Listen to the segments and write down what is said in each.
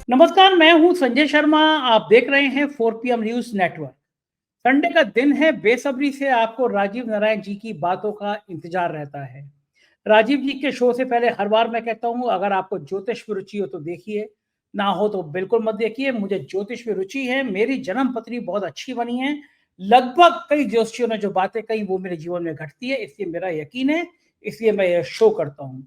नमस्कार, मैं हूं संजय शर्मा। आप देख रहे हैं 4 PM न्यूज नेटवर्क। संडे का दिन है, बेसब्री से आपको राजीव नारायण जी की बातों का इंतजार रहता है। राजीव जी के शो से पहले हर बार मैं कहता हूं, अगर आपको ज्योतिष में रुचि हो तो देखिए, ना हो तो बिल्कुल मत देखिए। मुझे ज्योतिष में रुचि है, मेरी जन्म पत्री बहुत अच्छी बनी है। लगभग कई ज्योतिषियों ने जो बातें कही वो मेरे जीवन में घटती है, इसलिए मेरा यकीन है, इसलिए मैं यह शो करता हूँ।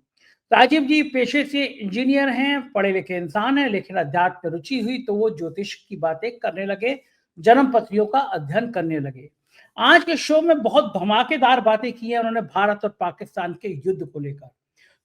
राजीव जी पेशे से इंजीनियर हैं, पढ़े लिखे इंसान हैं, लेकिन अध्यात्म में रुचि हुई तो वो ज्योतिष की बातें करने लगे, जन्म पत्रियों का अध्ययन करने लगे। आज के शो में बहुत धमाकेदार बातें की हैं उन्होंने भारत और पाकिस्तान के युद्ध को लेकर।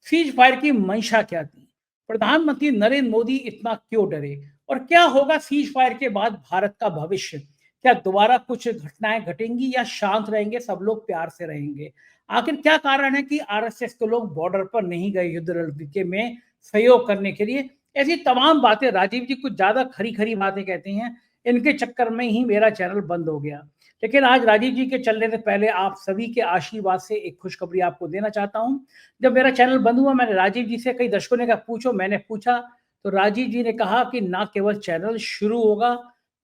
सीज फायर की मंशा क्या थी, प्रधानमंत्री नरेंद्र मोदी इतना क्यों डरे, और क्या होगा सीज फायर के बाद भारत का भविष्य। क्या दोबारा कुछ घटनाएं घटेंगी या शांत रहेंगे, सब लोग प्यार से रहेंगे। आखिर क्या कारण है कि आरएसएस के लोग बॉर्डर पर नहीं गए युद्ध रणनीति में सहयोग करने के लिए। ऐसी तमाम बातें, राजीव जी कुछ ज्यादा खरी खरी बातें कहते हैं, इनके चक्कर में ही मेरा चैनल बंद हो गया। लेकिन आज राजीव जी के चलने से पहले आप सभी के आशीर्वाद से एक खुशखबरी आपको देना चाहता हूं। जब मेरा चैनल बंद हुआ, मैंने राजीव जी से, कई दर्शकों ने कहा पूछो, मैंने पूछा तो राजीव जी ने कहा कि ना केवल चैनल शुरू होगा,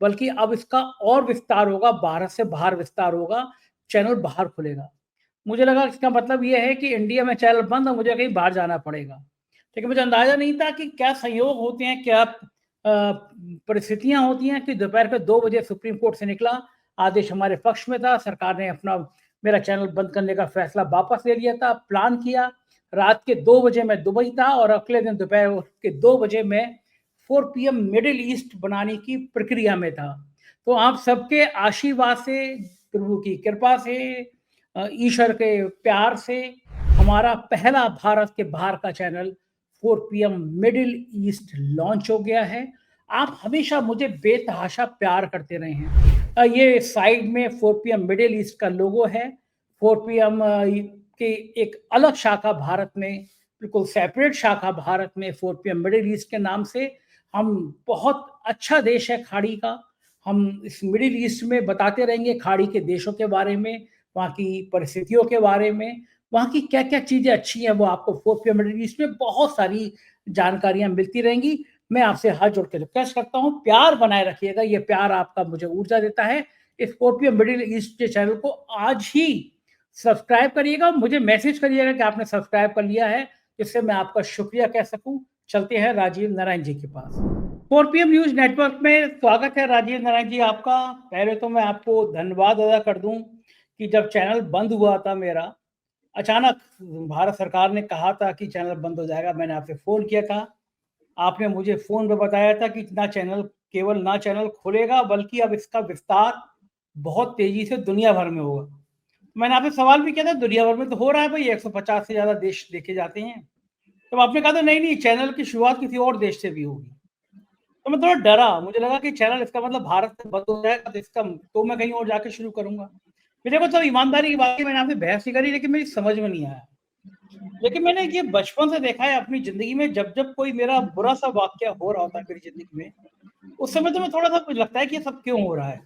बल्कि अब इसका और विस्तार होगा, भारत से बाहर विस्तार होगा, चैनल बाहर खुलेगा। मुझे लगा इसका मतलब ये है कि इंडिया में चैनल बंद है, मुझे कहीं बाहर जाना पड़ेगा। लेकिन मुझे अंदाजा नहीं था कि क्या संयोग होते हैं, क्या परिस्थितियां होती हैं कि दोपहर के 2 बजे सुप्रीम कोर्ट से निकला आदेश हमारे पक्ष में था। सरकार ने अपना मेरा चैनल बंद करने का फैसला वापस ले लिया था। प्लान किया, रात के 2 बजे मैं दुबई था और अगले दिन दोपहर के 2 बजे मैं 4 PM मिडिल ईस्ट बनाने की प्रक्रिया में था। तो आप सबके आशीर्वाद से, प्रभु की कृपा से, ईश्वर के प्यार से हमारा पहला भारत के बाहर का channel 4 PM middle east launch हो गया है। आप हमेशा मुझे बेतहाशा प्यार करते रहे हैं। ये साइड में 4 PM मिडिल ईस्ट का लोगो है। 4 PM के एक अलग शाखा भारत में, बिल्कुल सेपरेट शाखा भारत में 4 PM मिडिल ईस्ट के नाम से। हम बहुत अच्छा देश है खाड़ी का। हम इस मिडिल ईस्ट में बताते रहेंगे खाड़ी के देशों के बारे में, वहाँ की परिस्थितियों के बारे में, वहाँ की क्या क्या चीज़ें अच्छी हैं, वो आपको 4 PM मिडिल ईस्ट में बहुत सारी जानकारियाँ मिलती रहेंगी। मैं आपसे हाथ जोड़ के रिक्वेस्ट करता हूँ, प्यार बनाए रखिएगा, ये प्यार आपका मुझे ऊर्जा देता है। इस 4 PM मिडिल ईस्ट के चैनल को आज ही सब्सक्राइब करिएगा, मुझे मैसेज करिएगा कि आपने सब्सक्राइब कर लिया है, जिससे मैं आपका शुक्रिया कह सकूं। चलते हैं राजीव नारायण जी के पास। 4 PM न्यूज नेटवर्क में स्वागत है राजीव नारायण जी आपका। पहले तो मैं आपको धन्यवाद अदा कर दूं कि जब चैनल बंद हुआ था मेरा, अचानक भारत सरकार ने कहा था कि चैनल बंद हो जाएगा, मैंने आपसे फ़ोन किया था। आपने मुझे फ़ोन पे बताया था कि ना चैनल खुलेगा, बल्कि अब इसका विस्तार बहुत तेज़ी से दुनिया भर में होगा। मैंने आपसे सवाल भी किया था, दुनिया भर में तो हो रहा है भई, 150 से ज़्यादा देश देखे जाते हैं। तब आपने कहा था नहीं, चैनल की शुरुआत किसी और देश से भी होगी। तो मैं थोड़ा डरा, मुझे लगा कि चैनल, इसका मतलब भारत से बंद हो जाएगा तो मैं कहीं और जाके शुरू करूँगा। फिर देखो, सब ईमानदारी की बात है, मैंने आपसे बहस नहीं करी, लेकिन मेरी समझ में नहीं आया। लेकिन मैंने ये बचपन से देखा है अपनी ज़िंदगी में, जब कोई मेरा बुरा-सा वाक़या हो रहा होता है मेरी ज़िंदगी में, उस समय तो मैं थोड़ा-सा मुझे लगता है कि ये सब क्यों हो रहा है?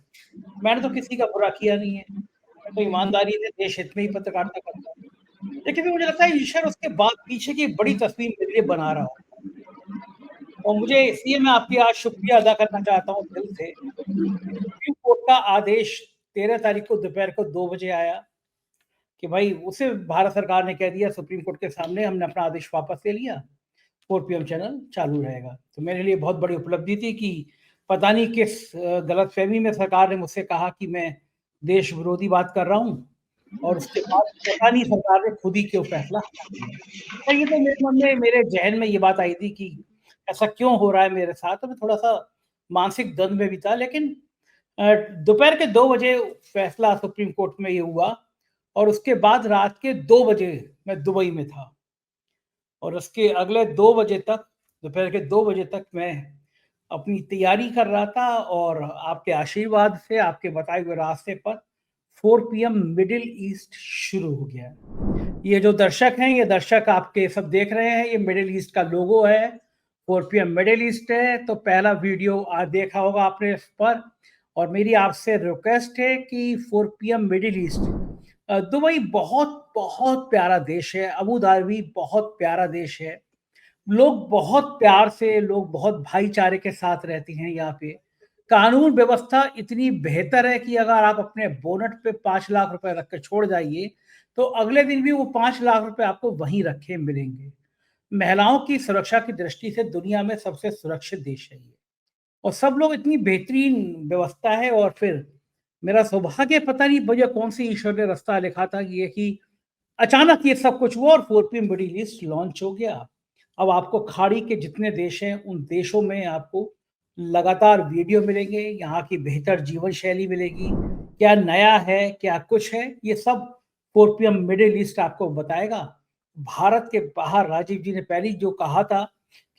मैंने तो किसी का बुरा किया नहीं है। मैं तो ईमानदारी से देश हित में ही पत्रकारिता करता हूँ। लेकिन फिर मुझे लगता है ईश्वर उसके बाद पीछे की एक बड़ी तस्वीर मेरे लिए बना रहा हो, और मुझे इसलिए मैं आपकी आज शुक्रिया अदा करना चाहता हूँ दिल से। सुप्रीम कोर्ट का आदेश 13 तारीख को दोपहर को 2 बजे आया कि भाई, उसे भारत सरकार ने कह दिया सुप्रीम कोर्ट के सामने, हमने अपना आदेश वापस ले लिया, 4 PM चैनल चालू रहेगा। तो मेरे लिए बहुत बड़ी उपलब्धि थी कि पता नहीं किस गलतफहमी में सरकार ने मुझसे कहा कि मैं देश विरोधी बात कर रहा हूँ, और उसके बाद पता नहीं सरकार ने खुद ही क्यों फैसला लिया। तो ये तो मेरे मन में, मेरे ज़हन में ये बात आई थी कि ऐसा क्यों हो रहा है मेरे साथ, तो मैं थोड़ा-सा मानसिक द्वंद में भी था। लेकिन दोपहर के 2 बजे फैसला सुप्रीम कोर्ट में ये हुआ, और उसके बाद रात के 2 बजे मैं दुबई में था, और उसके अगले 2 बजे तक, दोपहर के 2 बजे तक मैं अपनी तैयारी कर रहा था, और आपके आशीर्वाद से, आपके बताए हुए रास्ते पर 4 PM मिडिल ईस्ट शुरू हो गया। ये जो दर्शक हैं, ये दर्शक आपके सब देख रहे हैं, ये मिडिल ईस्ट का लोगो है, 4 PM मिडिल ईस्ट है। तो पहला वीडियो आज देखा होगा आपने इस पर, और मेरी आपसे रिक्वेस्ट है कि 4 PM मिडिल ईस्ट, दुबई बहुत बहुत प्यारा देश है, अबू धाबी बहुत प्यारा देश है, लोग बहुत प्यार से, लोग बहुत भाईचारे के साथ रहते हैं यहाँ पे। कानून व्यवस्था इतनी बेहतर है कि अगर आप अपने बोनट पे 5 लाख रुपए रख के छोड़ जाइए, तो अगले दिन भी वो 5 लाख रुपए आपको वहीं रखे मिलेंगे। महिलाओं की सुरक्षा की दृष्टि से दुनिया में सबसे सुरक्षित देश है ये। और सब लोग इतनी बेहतरीन व्यवस्था है। और फिर मेरा सौभाग्य, पता नहीं मुझे कौन सी ईश्वर ने रास्ता लिखा था कि ये कि अचानक ये सब कुछ हुआ और 4PM मिडिल ईस्ट लॉन्च हो गया। अब आपको खाड़ी के जितने देश हैं, उन देशों में आपको लगातार वीडियो मिलेंगे, यहाँ की बेहतर जीवन शैली मिलेगी, क्या नया है, क्या कुछ है, ये सब 4PM मिडिल ईस्ट आपको बताएगा। भारत के बाहर राजीव जी ने पहले ही जो कहा था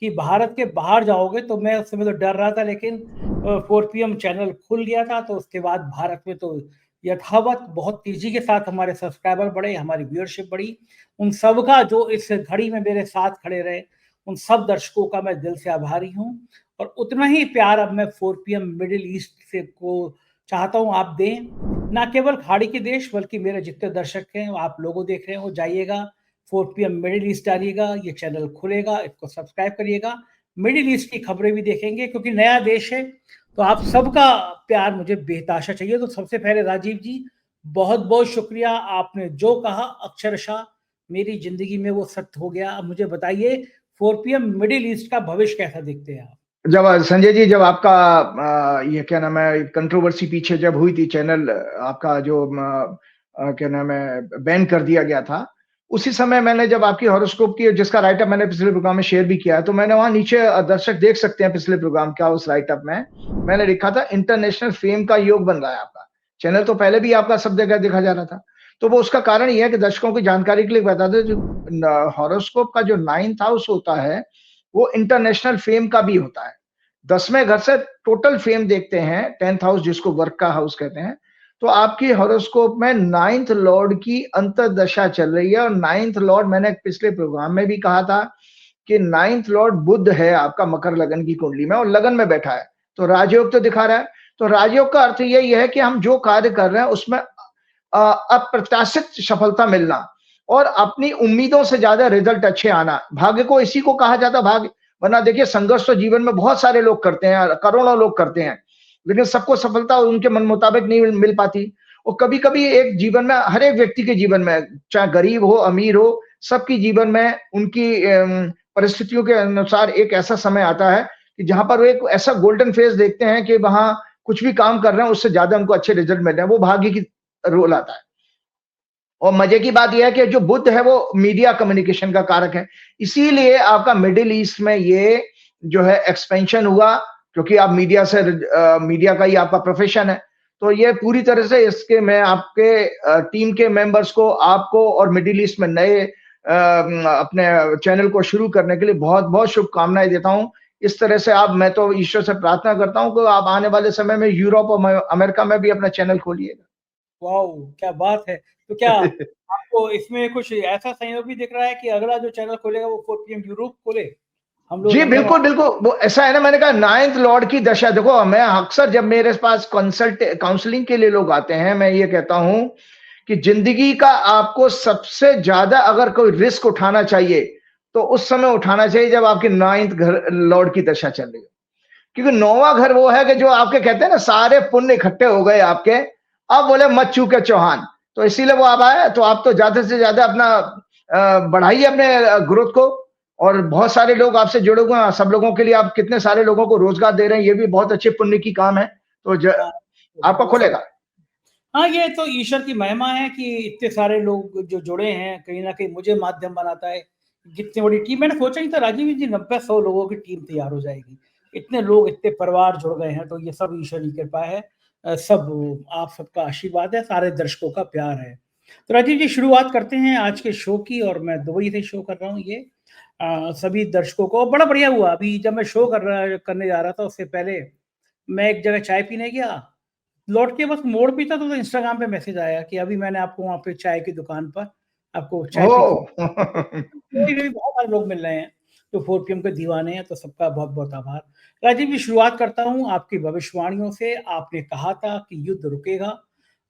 कि भारत के बाहर जाओगे, तो मैं उस समय तो डर रहा था, लेकिन 4PM चैनल खुल गया था, तो उसके बाद भारत में तो यथावत बहुत तेजी के साथ हमारे सब्सक्राइबर बढ़े, हमारी व्यूअरशिप बढ़ी। उन सब का जो इस घड़ी में मेरे साथ खड़े रहे, उन सब दर्शकों का मैं दिल से आभारी हूँ। और उतना ही प्यार अब मैं 4PM मिडिल ईस्ट से को चाहता हूँ आप दें। ना केवल खाड़ी के देश, बल्कि मेरे जितने दर्शक हैं, आप लोगों देख रहे हो, जाइएगा 4PM मिडिल ईस्ट डालिएगा, ये चैनल खुलेगा, इसको सब्सक्राइब करिएगा। मिडिल ईस्ट की खबरें भी देखेंगे, क्योंकि नया देश है, तो आप सबका प्यार मुझे बेतहाशा चाहिए। तो सबसे पहले राजीव जी, बहुत बहुत शुक्रिया। आपने जो कहा अक्षरशः मेरी जिंदगी में वो सत्य हो गया। अब मुझे बताइए 4PM मिडिल ईस्ट का भविष्य कैसा देखते हैं आप? जब संजय जी, जब आपका ये क्या नाम है, कंट्रोवर्सी पीछे जब हुई थी, चैनल आपका जो क्या नाम है, बैन कर दिया गया था, उसी समय मैंने जब आपकी हॉरोस्कोप की, जिसका राइटअप मैंने पिछले प्रोग्राम में शेयर भी किया है, तो मैंने वहां नीचे, दर्शक देख सकते हैं पिछले प्रोग्राम का, उस राइटअप में मैंने लिखा था इंटरनेशनल फेम का योग बन रहा है आपका चैनल। तो पहले भी आपका सब जगह देखा जा रहा था। तो वो उसका कारण ये है कि दर्शकों की जानकारी के लिए बता दें, जो हॉरोस्कोप का जो 9th हाउस होता है, वो इंटरनेशनल फेम का भी होता है। 10वें घर से टोटल फेम देखते हैं, 10th हाउस जिसको वर्क का हाउस कहते हैं। तो आपकी हॉरोस्कोप में 9th लॉर्ड की अंतर्दशा चल रही है। और 9th लॉर्ड, मैंने पिछले प्रोग्राम में भी कहा था कि 9th लॉर्ड बुध है आपका मकर लगन की कुंडली में, और लगन में बैठा है, तो राजयोग तो दिखा रहा है। तो राजयोग का अर्थ यही है कि हम जो कार्य कर रहे हैं उसमें अप्रत्याशित सफलता मिलना और अपनी उम्मीदों से ज्यादा रिजल्ट अच्छे आना। भाग्य को इसी को कहा जाता भाग्य। वरना देखिए, संघर्ष तो जीवन में बहुत सारे लोग करते हैं, करोड़ों लोग करते हैं, लेकिन सबको सफलता उनके मन मुताबिक नहीं मिल पाती। और कभी कभी एक जीवन में, हर एक व्यक्ति के जीवन में, चाहे गरीब हो अमीर हो, सबकी जीवन में उनकी परिस्थितियों के अनुसार एक ऐसा समय आता है कि जहां पर वो एक ऐसा गोल्डन फेज देखते हैं कि वहां कुछ भी काम कर रहे हैं उससे ज्यादा उनको अच्छे रिजल्ट मिल रहे हैं। वो भाग्य की रोल आता है। और मजे की बात यह है कि जो बुध है वो मीडिया कम्युनिकेशन का कारक है। इसीलिए आपका मिडिल ईस्ट में ये जो है एक्सपेंशन हुआ, क्योंकि आप मीडिया से, मीडिया का ही आपका प्रोफेशन है। तो ये पूरी तरह से, इसके मैं आपके टीम के मेंबर्स को, आपको और मिडिल ईस्ट में नए अपने चैनल को शुरू करने के लिए बहुत बहुत शुभकामनाएं देता हूं। इस तरह से आप, मैं तो ईश्वर से प्रार्थना करता हूं कि आप आने वाले समय में यूरोप और अमेरिका में भी अपना चैनल खोलिएगा। वाओ! क्या बात है! तो क्या आपको इसमें कुछ ऐसा संयोग भी दिख रहा है कि अगला जो चैनल खोलेगा वो 4PM यूरोप खोले? हम लोग जी, लंदन बिल्कुल, बिल्कुल। वो ऐसा है ना, मैंने कहा 9th लॉर्ड की दशा देखो। मैं अक्सर जब मेरे पास काउंसलिंग के लिए लोग आते हैं, मैं ये कहता हूं कि जिंदगी का आपको सबसे ज्यादा अगर कोई रिस्क उठाना चाहिए, तो उस समय उठाना चाहिए जब आपकी 9th घर लॉर्ड की दशा चल रही है। क्योंकि 9वां घर वो है कि जो आपके कहते हैं ना, सारे पुण्य इकट्ठे हो गए आपके, अब बोले मत चूके चौहान। तो इसीलिए वो आप आए, तो आप तो ज्यादा से ज्यादा अपना बढ़ाइए अपने ग्रोथ को। और बहुत सारे लोग आपसे जुड़े हुए हैं, सब लोगों के लिए आप कितने सारे लोगों को रोजगार दे रहे हैं, ये भी बहुत अच्छे पुण्य की काम है। तो हाँ, आपका वो सब। खुलेगा। हाँ, ये तो ईश्वर की महिमा है कि इतने सारे लोग जो जुड़े हैं, कहीं न कहीं मुझे माध्यम बनाता है। जितनी बड़ी टीम, मैंने सोचा ही था राजीव जी 90-100 लोगों की टीम तैयार हो जाएगी। इतने लोग, इतने परिवार जुड़ गए हैं, तो ये सब ईश्वर की कृपा है। सब आप सबका आशीर्वाद है, सारे दर्शकों का प्यार है। तो राजीव जी, शुरुआत करते हैं आज के शो की। और मैं दुबई से शो कर रहा हूँ ये। सभी दर्शकों को बड़ा बढ़िया हुआ। अभी जब मैं शो करने जा रहा था, उससे पहले मैं एक जगह चाय पीने गया, लौट के बस मोड़ पे था, तो इंस्टाग्राम पे मैसेज आया कि अभी मैंने आपको वहाँ पे चाय की दुकान पर आपको चाय पीती। ओ भी बहुत सारे लोग मिल रहे हैं जो 4PM के दीवाने हैं, तो सबका बहुत बहुत आभार। राजीव जी, शुरुआत करता हूँ आपकी भविष्यवाणियों से। आपने कहा था कि युद्ध रुकेगा,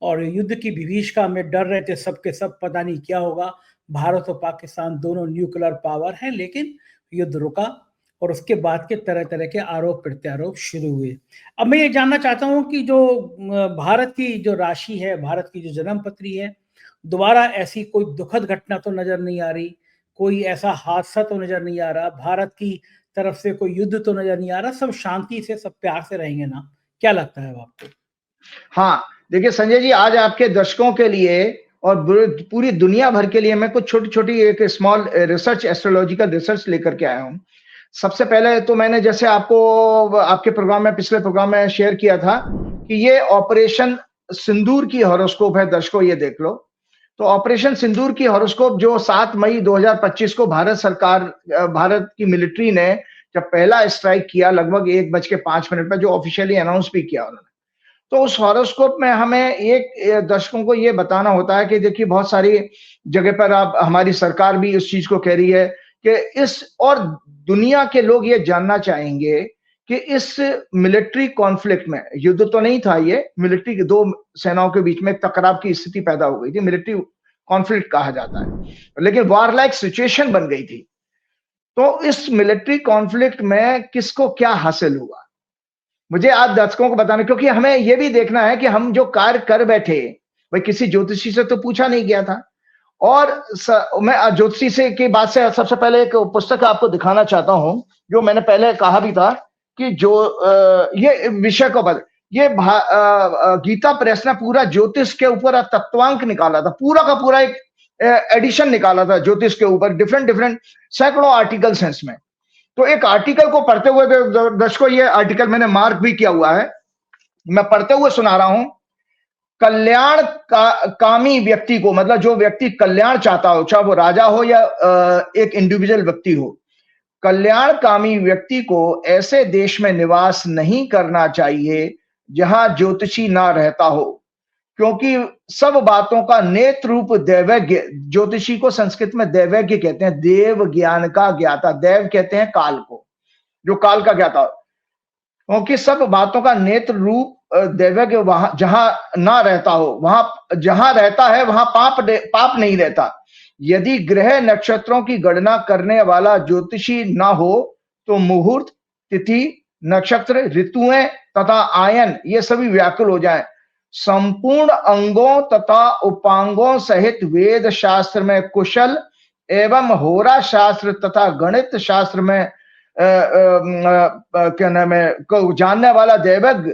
और युद्ध की विभीषिका में डर रहे थे सबके सब, पता नहीं क्या होगा। भारत और पाकिस्तान दोनों न्यूक्लियर पावर है, लेकिन युद्ध रुका और उसके बाद के तरह तरह के आरोप प्रत्यारोप शुरू हुए। अब मैं ये जानना चाहता हूँ कि जो भारत की जो राशि है, भारत की जो जन्म पत्री है, दोबारा ऐसी कोई दुखद घटना तो नजर नहीं आ रही, कोई ऐसा हादसा तो नजर नहीं आ रहा, भारत की तरफ से कोई युद्ध तो नजर नहीं आ रहा, सब शांति से सब प्यार से रहेंगे ना? क्या लगता है आपको? हाँ, देखिए संजय जी, आज आपके दर्शकों के लिए और पूरी दुनिया भर के लिए मैं कुछ छोटी-छोटी एक स्मॉल रिसर्च, एस्ट्रोलॉजिकल रिसर्च लेकर के आया हूँ। सबसे पहले तो मैंने जैसे आपको आपके प्रोग्राम में, पिछले प्रोग्राम में शेयर किया था कि ये ऑपरेशन सिंदूर की हॉरोस्कोप है, दर्शकों ये देख लो। तो ऑपरेशन सिंदूर की हॉरोस्कोप जो 7 मई 2025 को भारत सरकार, भारत की मिलिट्री ने जब पहला स्ट्राइक किया लगभग 1:05 पे, जो ऑफिशियली अनाउंस भी किया उन्होंने। तो उस हॉरोस्कोप में हमें एक दर्शकों को ये बताना होता है कि देखिए बहुत सारी जगह पर आप, हमारी सरकार भी इस चीज को कह रही है कि इस, और दुनिया के लोग ये जानना चाहेंगे कि इस मिलिट्री कॉन्फ्लिक्ट में, युद्ध तो नहीं था, ये मिलिट्री के दो सेनाओं के बीच में टकराव की स्थिति पैदा हो गई थी, मिलिट्री कॉन्फ्लिक्ट कहा जाता है, लेकिन वार लाइक सिचुएशन बन गई थी। तो इस मिलिट्री कॉन्फ्लिक्ट में किसको क्या हासिल हुआ, मुझे आज दर्शकों को बताना, क्योंकि हमें यह भी देखना है कि हम जो कार्य कर बैठे, भाई किसी ज्योतिषी से तो पूछा नहीं गया था। और मैं ज्योतिषी से की बात से सबसे पहले एक पुस्तक आपको दिखाना चाहता हूं, जो मैंने पहले कहा भी था कि जो ये विषय को ये गीता प्रेस ने पूरा ज्योतिष के ऊपर तत्वांक निकाला था, पूरा का पूरा एक एडिशन निकाला था ज्योतिष के ऊपर, डिफरेंट सैकड़ों आर्टिकल्स हैं इसमें। तो एक आर्टिकल को पढ़ते हुए, दर्शकों ये आर्टिकल मैंने मार्क भी किया हुआ है, मैं पढ़ते हुए सुना रहा हूं। कल्याण कामी व्यक्ति को, मतलब जो व्यक्ति कल्याण चाहता हो, चाहे वो राजा हो या एक इंडिविजुअल व्यक्ति हो, कल्याणकामी व्यक्ति को ऐसे देश में निवास नहीं करना चाहिए जहां ज्योतिषी ना रहता हो, क्योंकि सब बातों का नेत्र रूप दैवज्ञ, ज्योतिषी को संस्कृत में दैवज्ञ कहते हैं, देव ज्ञान का ज्ञाता, देव कहते हैं काल को, जो काल का ज्ञाता, क्योंकि सब बातों का नेत्र रूप दैवज्ञ वहां जहां ना रहता हो, वहां जहां रहता है वहां पाप नहीं रहता। यदि ग्रह नक्षत्रों की गणना करने वाला ज्योतिषी ना हो तो मुहूर्त, तिथि, नक्षत्र, ऋतुएं तथा आयन ये सभी व्याकुल हो जाएं। संपूर्ण अंगों तथा उपांगों सहित वेद शास्त्र में कुशल एवं होरा शास्त्र तथा गणित शास्त्र में क्या नाम है को जानने वाला दैवज्ञ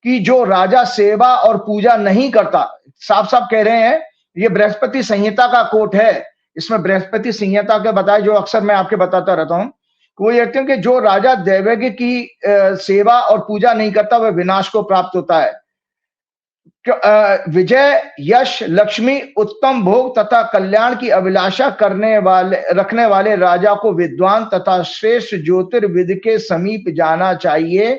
की जो राजा सेवा और पूजा नहीं करता, साफ साफ कह रहे हैं, ये बृहस्पति संहिता का कोट है, इसमें बृहस्पति संहिता के बताए जो अक्सर मैं आपके बताता रहता हूं, वो ये कहते हैं कि जो राजा दैवज्ञ की सेवा और पूजा नहीं करता वह विनाश को प्राप्त होता है। विजय, यश, लक्ष्मी, उत्तम भोग तथा कल्याण की अभिलाषा रखने वाले राजा को विद्वान तथा श्रेष्ठ ज्योतिर्विद के समीप जाना चाहिए,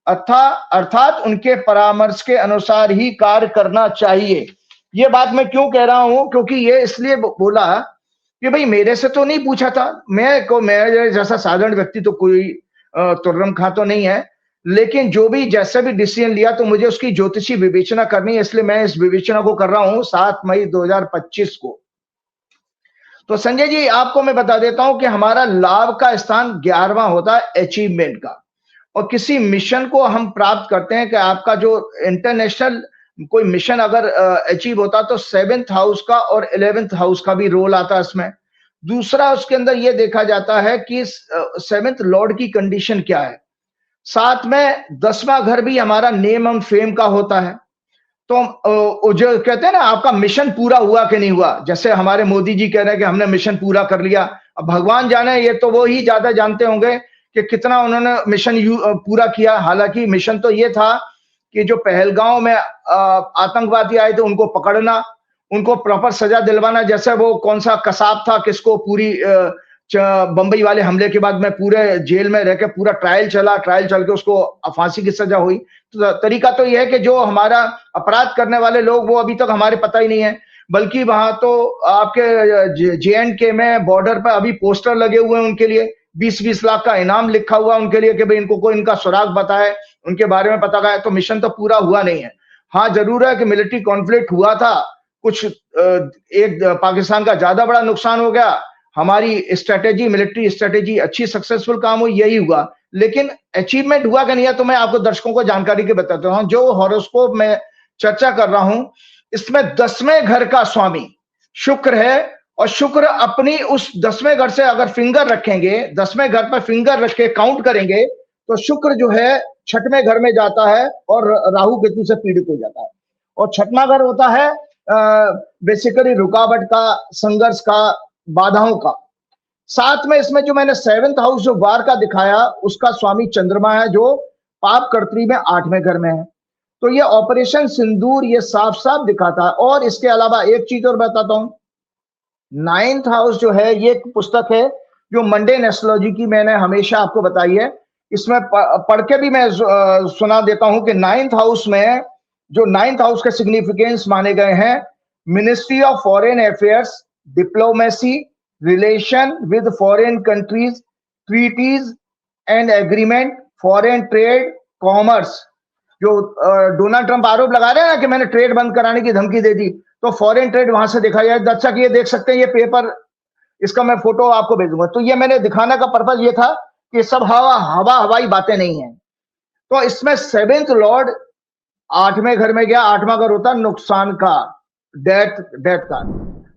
अर्थात उनके परामर्श के अनुसार ही कार्य करना चाहिए। ये बात मैं क्यों कह रहा हूं, क्योंकि ये इसलिए बोला कि भाई मेरे से तो नहीं पूछा था, मैं जैसा साधारण व्यक्ति तो कोई तुर्रम खां तो नहीं है, लेकिन जो भी जैसा भी डिसीजन लिया तो मुझे उसकी ज्योतिषी विवेचना करनी है, इसलिए मैं इस विवेचना को कर रहा हूं 7 मई 2025 को। तो संजय जी आपको मैं बता देता हूं कि हमारा लाभ का स्थान 11वां होता है अचीवमेंट का, और किसी मिशन को हम प्राप्त करते हैं कि आपका जो इंटरनेशनल कोई मिशन अगर अचीव होता तो 7th हाउस का और 11th हाउस का भी रोल आता है इसमें। दूसरा उसके अंदर यह देखा जाता है कि 7th लॉर्ड की कंडीशन क्या है, साथ में 10वां घर भी हमारा नेम एंड फेम का होता है। तो जो कहते हैं ना आपका मिशन पूरा हुआ कि नहीं हुआ, जैसे हमारे मोदी जी कह रहे हैं कि हमने मिशन पूरा कर लिया, अब भगवान जाने, ये तो वो ही ज्यादा जानते होंगे कि कितना उन्होंने मिशन पूरा किया। हालांकि मिशन तो ये था कि जो पहलगांव में आतंकवादी आए थे उनको पकड़ना, उनको प्रॉपर सजा दिलवाना, जैसे वो कौन सा कसाब था किसको पूरी बंबई वाले हमले के बाद में पूरे जेल में रह के पूरा ट्रायल चल के उसको फांसी की सजा हुई। तो तरीका तो यह है कि जो हमारा अपराध करने वाले लोग वो अभी तक हमारे पता ही नहीं है, बल्कि वहां तो आपके JNK में बॉर्डर पर अभी पोस्टर लगे हुए हैं उनके लिए, 20-20 लाख का इनाम लिखा हुआ उनके लिए कि भाई इनको कोई इनका सुराग बताए, उनके बारे में पता है। तो मिशन तो पूरा हुआ नहीं है। हाँ जरूर है कि मिलिट्री कॉन्फ्लिक्ट हुआ था, कुछ एक पाकिस्तान का ज्यादा बड़ा नुकसान हो गया, हमारी स्ट्रेटेजी, मिलिट्री स्ट्रेटेजी अच्छी सक्सेसफुल काम हुई, यही हुआ। लेकिन अचीवमेंट हुआ कि नहीं है, तो मैं आपको दर्शकों को जानकारी के बताता हूं। जो हॉरोस्कोप में चर्चा कर रहा हूं, इसमें 10वें घर का स्वामी शुक्र है, और शुक्र अपनी उस 10वें घर से अगर फिंगर रखेंगे, 10वें घर पर फिंगर रख के काउंट करेंगे, तो शुक्र जो है 6वें घर में जाता है और राहु केतु से पीड़ित हो जाता है। और 6वां घर होता है बेसिकली रुकावट का, संघर्ष का, बाधाओं का। साथ में इसमें जो मैंने 7th हाउस जो वार का दिखाया, उसका स्वामी चंद्रमा है, जो पाप कर्त्री में 8वें घर में है। तो ये ऑपरेशन सिंदूर ये साफ साफ दिखाता है। और इसके अलावा एक चीज और बताता हूं, 9th हाउस जो है, ये एक पुस्तक है जो मंडेन एस्ट्रोलॉजी की मैंने हमेशा आपको बताई है। इसमें पढ़ के भी मैं सुना देता हूं कि 9th हाउस में जो 9th हाउस के सिग्निफिकेंस माने गए हैं, ministry of foreign affairs, diplomacy, relation with foreign countries, treaties and agreement, foreign trade, commerce. जो डोनाल्ड ट्रंप आरोप लगा रहे हैं ना कि मैंने ट्रेड बंद कराने की धमकी दे दी, तो फॉरेन ट्रेड वहां से दिखाई है। दर्शक ये देख सकते हैं, ये पेपर, इसका मैं फोटो आपको भेजूंगा। तो ये मैंने दिखाने का पर्पज ये था कि सब हवाई बातें नहीं है। तो इसमें 7th लॉर्ड 8वें घर में गया। 8वां घर होता है नुकसान का, डेथ का।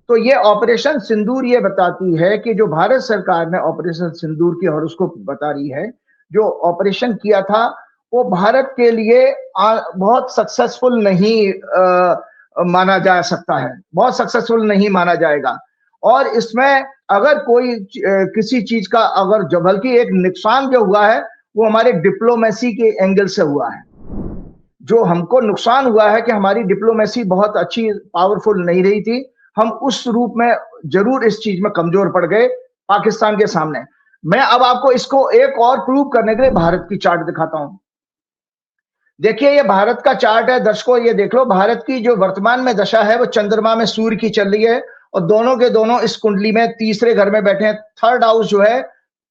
तो ये ऑपरेशन सिंदूर ये बताती है कि जो भारत सरकार ने ऑपरेशन सिंदूर की हॉरोस्कोप बता रही है, जो ऑपरेशन किया था वो भारत के लिए बहुत सक्सेसफुल नहीं माना जा सकता है, बहुत सक्सेसफुल नहीं माना जाएगा। और इसमें अगर कोई किसी चीज का अगर जो बल्कि एक नुकसान जो हुआ है वो हमारे डिप्लोमेसी के एंगल से हुआ है। जो हमको नुकसान हुआ है कि हमारी डिप्लोमेसी बहुत अच्छी पावरफुल नहीं रही थी, हम उस रूप में जरूर इस चीज में कमजोर पड़ गए पाकिस्तान के सामने। मैं अब आपको इसको एक और प्रूव करने के लिए भारत की चार्ट दिखाता हूं। देखिए ये भारत का चार्ट है दर्शकों, ये देख लो। भारत की जो वर्तमान में दशा है वो चंद्रमा में सूर्य की चल रही है, और दोनों के दोनों इस कुंडली में तीसरे घर में बैठे हैं। 3rd हाउस जो है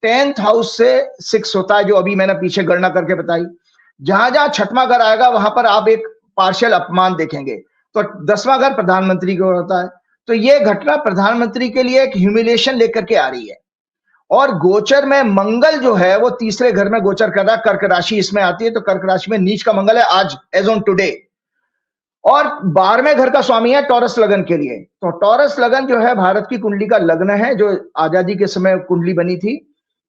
10th हाउस से 6 होता है, जो अभी मैंने पीछे गणना करके बताई। जहां जहां 6वां घर आएगा वहां पर आप एक पार्शियल अपमान देखेंगे। तो 10वां घर प्रधानमंत्री को होता है। तो ये घटना प्रधानमंत्री के लिए एक ह्यूमिलिएशन लेकर के आ रही है। और गोचर में मंगल जो है वो तीसरे घर में गोचर कर रहा है, कर्क राशि इसमें आती है। तो कर्क राशि में नीच का मंगल है आज, एज ऑन टुडे। और 12वें घर का स्वामी है टॉरस लगन के लिए। तो टॉरस लगन जो है भारत की कुंडली का लग्न है, जो आजादी के समय कुंडली बनी थी।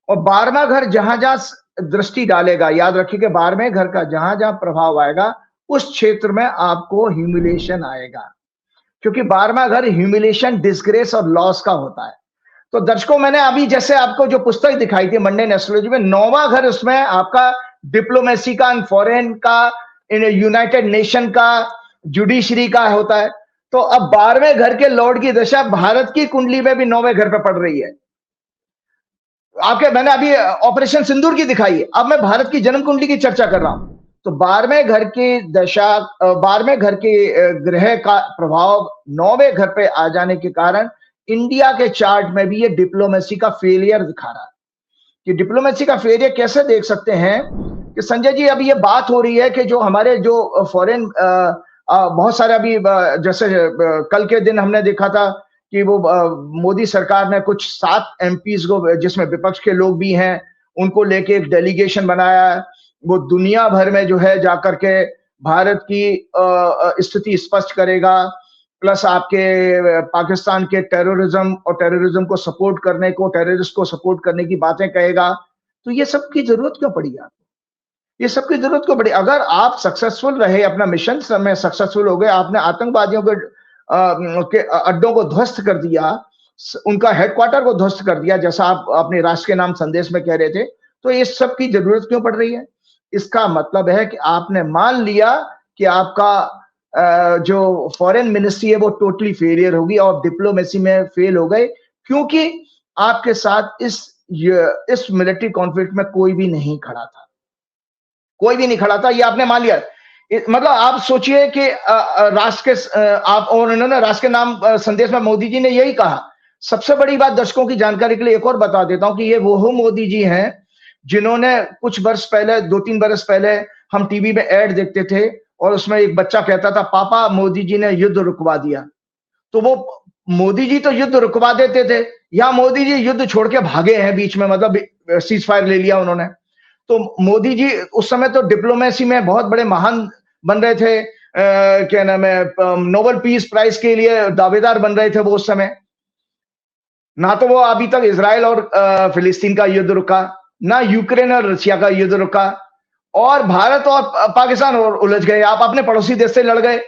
और 12वां घर जहां जहां दृष्टि डालेगा, याद रखिए कि 12वें घर का जहां जहां प्रभाव आएगा उस क्षेत्र में आपको ह्यूमिलेशन आएगा, क्योंकि 12वां घर ह्यूमिलेशन, डिस्ग्रेस और लॉस का होता है। तो दर्शकों मैंने अभी जैसे आपको जो पुस्तक दिखाई थी मंडेन एस्ट्रोलॉजी में, 9वां घर उसमें आपका डिप्लोमेसी का, फॉरेन का, यूनाइटेड नेशन का, जुडिशरी का होता है। तो अब 12वें घर के लॉर्ड की दशा भारत की कुंडली में भी 9वें घर पे पड़ रही है। आपके मैंने अभी ऑपरेशन सिंदूर की दिखाई है, अब मैं भारत की जन्म कुंडली की चर्चा कर रहा हूं। तो 12वें घर की दशा, 12वें घर के ग्रह का प्रभाव 9वें घर पे आ जाने के कारण इंडिया के चार्ट में भी ये डिप्लोमेसी का फेलियर दिखा रहा है। कि डिप्लोमेसी का फेलियर कैसे देख सकते हैं कि संजय जी अभी ये बात हो रही है कि जो हमारे जो फॉरेन बहुत सारे अभी जैसे कल के दिन हमने देखा था कि वो मोदी सरकार ने कुछ 7 एमपीज को, जिसमें विपक्ष के लोग भी हैं, उनको लेके एक डेलीगेशन बनाया है। वो दुनिया भर में जो है जाकर के भारत की स्थिति स्पष्ट करेगा, प्लस आपके पाकिस्तान के टेररिज्म और टेररिज्म को सपोर्ट करने को, टेररिस्ट को सपोर्ट करने की बातें कहेगा। तो ये सब की जरूरत क्यों पड़ी आपको? ये सब की जरूरत क्यों पड़ी? अगर आप सक्सेसफुल रहे, अपना मिशन में सक्सेसफुल हो गए, आपने आतंकवादियों के अड्डों को ध्वस्त कर दिया, उनका हेडक्वार्टर को ध्वस्त कर दिया, जैसा आप अपने राष्ट्र के नाम संदेश में कह रहे थे, तो इस सब की जरूरत क्यों पड़ रही है? इसका मतलब है कि आपने मान लिया कि आपका जो फॉरेन मिनिस्ट्री है वो टोटली फेलियर होगी और डिप्लोमेसी में फेल हो गए, क्योंकि आपके साथ इस मिलिट्री कॉन्फ्लिक्ट में कोई भी नहीं खड़ा था, कोई भी नहीं खड़ा था, ये आपने मान लिया। मतलब आप सोचिए कि राष्ट्र के आप, और उन्होंने राष्ट्र के नाम संदेश में मोदी जी ने यही कहा। सबसे बड़ी बात दर्शकों की जानकारी के लिए एक और बता देता हूं कि ये वो मोदी जी हैं जिन्होंने कुछ वर्ष पहले, 2-3 वर्ष पहले हम टीवी में ऐड देखते थे और उसमें एक बच्चा कहता था, पापा मोदी जी ने युद्ध रुकवा दिया। तो वो मोदी जी तो युद्ध रुकवा देते थे, या मोदी जी युद्ध छोड़ के भागे हैं बीच में, मतलब सीज फायर ले लिया उन्होंने। तो मोदी जी उस समय तो डिप्लोमेसी में बहुत बड़े महान बन रहे थे, क्या नाम है, नोबेल पीस प्राइज के लिए दावेदार बन रहे थे वो उस समय। ना तो वो अभी तक इजराइल और फिलिस्तीन का युद्ध रुका, ना यूक्रेन और रशिया का युद्ध रुका, और भारत और पाकिस्तान और उलझ गए। आप अपने पड़ोसी देश से लड़ गए,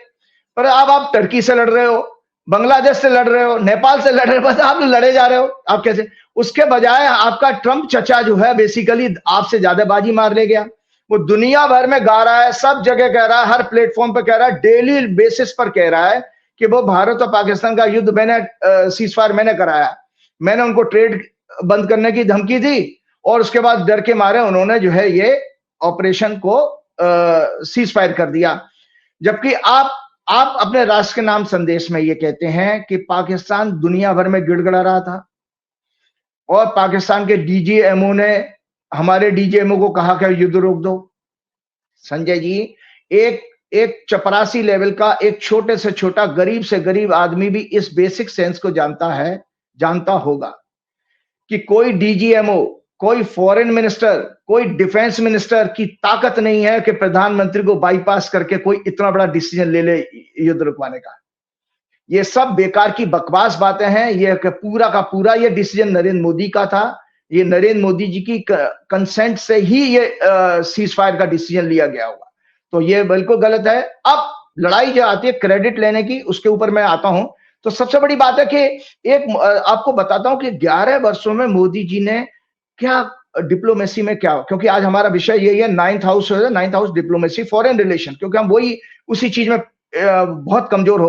पर अब आप टर्की से लड़ रहे हो, बांग्लादेश से लड़ रहे हो, नेपाल से लड़ रहे हो, बस आप लड़े जा रहे हो। आप कैसे? उसके बजाय आपका ट्रंप चचा जो है बेसिकली आपसे ज्यादा बाजी मार ले गया। वो दुनिया भर में गा रहा है, सब जगह कह रहा है, हर प्लेटफॉर्म पर कह रहा है, डेली बेसिस पर कह रहा है कि वो भारत और पाकिस्तान का युद्ध मैंने सीज फायर मैंने कराया, मैंने उनको ट्रेड बंद करने की धमकी दी, और उसके बाद डर के मारे उन्होंने जो है ये ऑपरेशन को सीज फायर कर दिया। जबकि आप अपने राष्ट्र के नाम संदेश में ये कहते हैं कि पाकिस्तान दुनिया भर में गिड़गिड़ा रहा था, और पाकिस्तान के डीजीएमओ ने हमारे डीजीएमओ को कहा कि युद्ध रोक दो। संजय जी, एक चपरासी लेवल का एक छोटे से छोटा गरीब से गरीब आदमी भी इस बेसिक सेंस को जानता होगा कि कोई डीजीएमओ, कोई फॉरेन मिनिस्टर, कोई डिफेंस मिनिस्टर की ताकत नहीं है कि प्रधानमंत्री को बाईपास करके कोई इतना बड़ा डिसीजन ले ले युद्ध रुकवाने का। ये सब बेकार की बकवास बातें हैं। ये पूरा का पूरा ये डिसीजन नरेंद्र मोदी का था। ये नरेंद्र मोदी जी की कंसेंट से ही ये सीज फायर का डिसीजन लिया गया होगा। तो ये बिल्कुल गलत है। अब लड़ाई जो आती है क्रेडिट लेने की, उसके ऊपर मैं आता हूं। तो सबसे बड़ी बात है कि एक आपको बताता हूं कि 11 वर्षों में मोदी जी ने क्या डिप्लोमेसी में क्या, क्योंकि आज हमारा विषय यही है, ninth house diplomacy, foreign relation, क्योंकि हम वही उसी चीज में बहुत कमजोर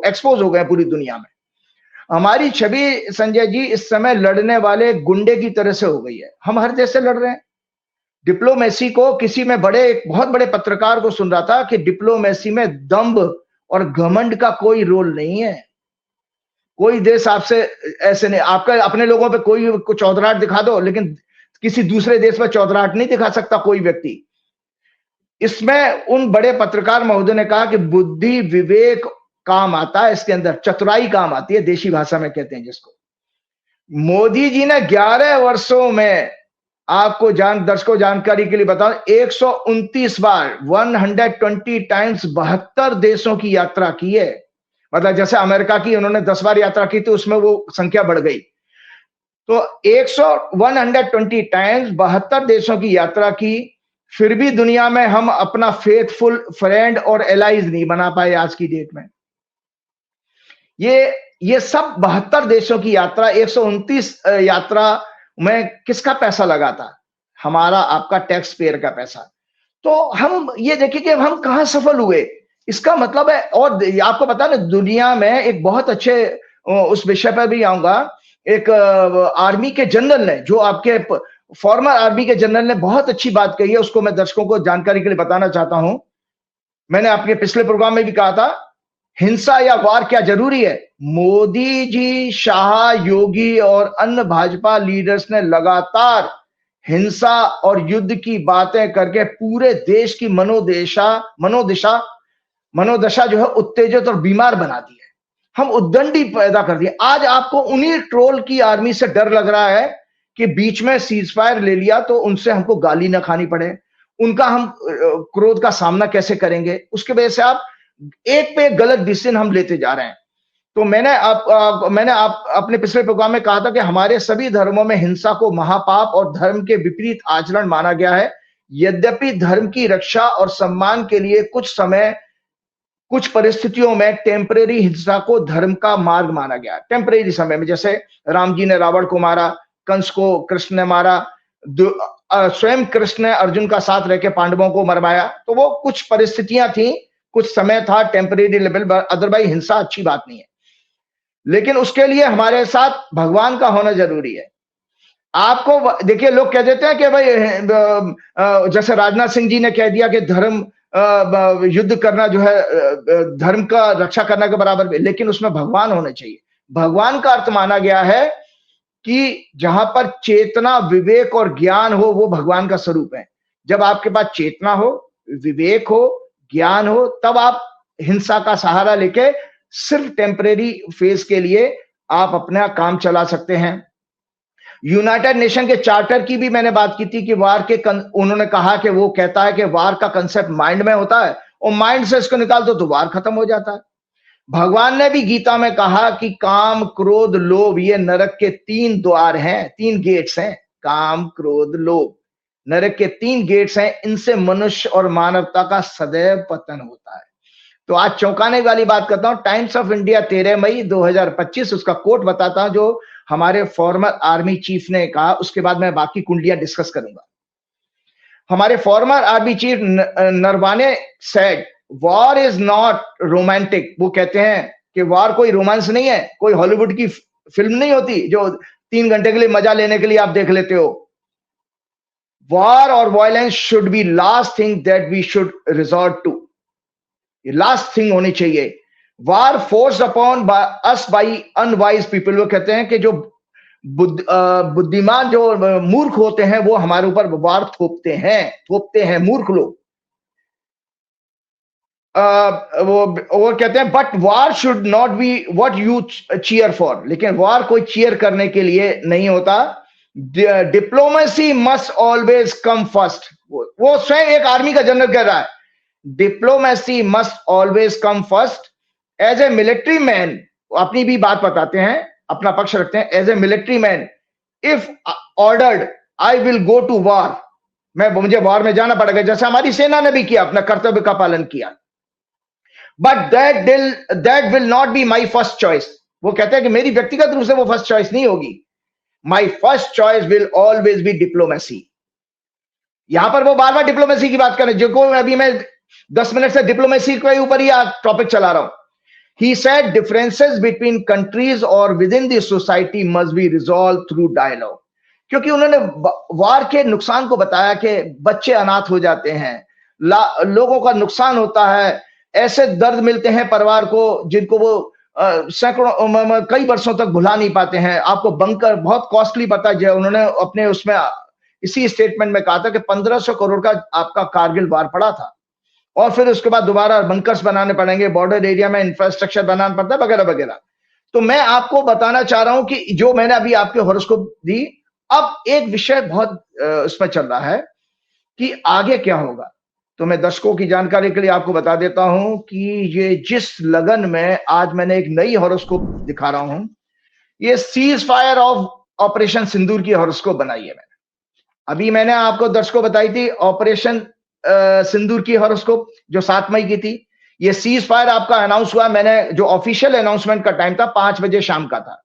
एक्सपोज हो गए पूरी दुनिया में। हमारी छवि संजय जी इस समय लड़ने वाले गुंडे की तरह से हो गई है। हम हर देश से लड़ रहे हैं डिप्लोमेसी को। किसी में एक बहुत बड़े पत्रकार को सुन रहा था कि डिप्लोमेसी में दंभ और घमंड का कोई रोल नहीं है। कोई देश आपसे ऐसे नहीं, आपका अपने लोगों पे कोई चौधराहट दिखा दो, लेकिन किसी दूसरे देश में चौधराहट नहीं दिखा सकता कोई व्यक्ति। इसमें उन बड़े पत्रकार महोदय ने कहा कि बुद्धि विवेक काम आता है, इसके अंदर चतुराई काम आती है, देशी भाषा में कहते हैं जिसको। मोदी जी ने 11 वर्षों में, आपको दर्शकों जानकारी के लिए बताऊं, 129 बार 120 टाइम्स 72 देशों की यात्रा की है। मतलब जैसे अमेरिका की उन्होंने 10 बार यात्रा की थी, उसमें वो संख्या बढ़ गई। तो 120 टाइम्स 72 देशों की यात्रा की, फिर भी दुनिया में हम अपना फेथफुल फ्रेंड और एलाइज नहीं बना पाए आज की डेट में। ये सब 72 देशों की यात्रा, 129 यात्रा में किसका पैसा लगा था? हमारा आपका टैक्स पेयर का पैसा। तो हम ये देखिए कि हम कहां सफल हुए, इसका मतलब है। और आपको पता ना, दुनिया में एक बहुत अच्छे, उस विषय पर भी आऊंगा, एक आर्मी के जनरल ने, जो आपके फॉर्मर आर्मी के जनरल ने बहुत अच्छी बात कही है, उसको मैं दर्शकों को जानकारी के लिए बताना चाहता हूं। मैंने आपके पिछले प्रोग्राम में भी कहा था, हिंसा या वार क्या जरूरी है? मोदी जी, शाह, योगी और अन्य भाजपा लीडर्स ने लगातार हिंसा और युद्ध की बातें करके पूरे देश की मनोदशा जो है उत्तेजित और बीमार बना दी है। हम उद्दंडी पैदा कर दिए। आज आपको उन्हीं ट्रोल की आर्मी से डर लग रहा है कि बीच में सीज फायर ले लिया तो उनसे हमको गाली ना खानी पड़े, उनका हम क्रोध का सामना कैसे करेंगे, उसके वजह से आप एक पे एक गलत डिसीजन हम लेते जा रहे हैं। तो मैंने अपने पिछले प्रोग्राम में कहा था कि हमारे सभी धर्मों में हिंसा को महापाप और धर्म के विपरीत आचरण माना गया है। यद्यपि धर्म की रक्षा और सम्मान के लिए कुछ परिस्थितियों में टेम्परेरी हिंसा को धर्म का मार्ग माना गया। टेम्परेरी समय में, जैसे राम जी ने रावण को मारा, कंस को कृष्ण ने मारा, स्वयं कृष्ण ने अर्जुन का साथ रह के पांडवों को मरवाया। तो वो कुछ परिस्थितियां थी, कुछ समय था, टेम्परेरी लेवल, अदरवाइज हिंसा अच्छी बात नहीं है। लेकिन उसके लिए हमारे साथ भगवान का होना जरूरी है। आपको देखिए, लोग कह देते हैं कि भाई, जैसे राजनाथ सिंह जी ने कह दिया कि धर्म युद्ध करना जो है धर्म का रक्षा करने के बराबर, लेकिन उसमें भगवान होने चाहिए। भगवान का अर्थ माना गया है कि जहां पर चेतना, विवेक और ज्ञान हो, वो भगवान का स्वरूप है। जब आपके पास चेतना हो, विवेक हो, ज्ञान हो, तब आप हिंसा का सहारा लेके सिर्फ टेम्परेरी फेज के लिए आप अपना काम चला सकते हैं। यूनाइटेड नेशन के चार्टर की भी मैंने बात की थी कि वार के उन्होंने कहा कि वो कहता है कि वार का कंसेप्ट माइंड में होता है और माइंड से इसको निकाल दो तो वार खत्म हो जाता है। भगवान ने भी गीता में कहा कि काम, क्रोध, लोभ ये नरक के 3 द्वार हैं, 3 गेट्स हैं। काम, क्रोध, लोभ नरक के 3 गेट्स हैं। इनसे मनुष्य और मानवता का सदैव पतन होता है। तो आज चौंकाने वाली बात करता हूं, टाइम्स ऑफ इंडिया 13 मई 2025 उसका कोट बताता हूं जो हमारे फॉर्मर आर्मी चीफ ने कहा। उसके बाद मैं बाकी कुंडलियां डिस्कस करूंगा। हमारे farmer army chief Naravane said war is not romantic. वो कहते हैं कि वॉर कोई रोमांस नहीं है, कोई हॉलीवुड की फिल्म नहीं होती जो 3 घंटे के लिए मजा लेने के लिए आप देख लेते हो। वॉर और violence should be last thing that we should resort to. ये लास्ट थिंग होनी चाहिए। War force upon us by unwise people. वो कहते हैं कि जो बुद्धिमान जो मूर्ख होते हैं वो हमारे ऊपर वार थोपते हैं मूर्ख लोग। वो कहते हैं but war should not be what you cheer for. लेकिन वार कोई चीयर करने के लिए नहीं होता। Diplomacy must always come first. वो स्वयं एक आर्मी का जनरल कह रहा है diplomacy must always come first. As a military man अपनी भी बात बताते हैं, अपना पक्ष रखते हैं। As a military man if ordered I will go to war. मुझे वार में जाना पड़ेगा, जैसे हमारी सेना ने भी किया, अपना कर्तव्य का पालन किया। But that will not be my first choice. वो कहते हैं कि मेरी व्यक्तिगत रूप से वो फर्स्ट चॉइस नहीं होगी। My first choice will always be diplomacy. यहां पर वो बार बार डिप्लोमेसी की बात करें, जो अभी मैं 10 मिनट से डिप्लोमेसी के ऊपर ही टॉपिक चला रहा हूं। He said differences between countries or within the society must be resolved through dialogue। क्योंकि उन्होंने वार के नुकसान को बताया कि बच्चे अनाथ हो जाते हैं, लोगों का नुकसान होता है, ऐसे दर्द मिलते हैं परिवार को जिनको वो सैकड़ों कई वर्षों तक भुला नहीं पाते हैं। आपको बंकर बहुत कॉस्टली पता है। उन्होंने अपने उसमें इसी स्टेटमेंट में कहा था कि 1500 करोड़ का आपका कारगिल वार पड़ा था और फिर उसके बाद दोबारा बंकर्स बनाने पड़ेंगे, बॉर्डर एरिया में इंफ्रास्ट्रक्चर बनाना पड़ता है वगैरह वगैरह। तो मैं आपको बताना चाह रहा हूं कि जो मैंने अभी आपके हॉरोस्कोप दी, अब एक विषय बहुत उसमें चल रहा है कि आगे क्या होगा। तो मैं दर्शकों की जानकारी के लिए आपको बता देता हूं कि ये जिस लगन में आज मैंने एक नई हॉरोस्कोप दिखा रहा हूं, ये सीज फायर ऑफ ऑपरेशन सिंदूर की हॉरोस्कोप बनाई है मैंने। अभी मैंने आपको दर्शकों बताई थी ऑपरेशन सिंदूर की हॉरोस्कोप जो 7 मई की थी। ये सीज फायर आपका अनाउंस हुआ, मैंने जो ऑफिशियल अनाउंसमेंट का टाइम था 5 बजे शाम का था।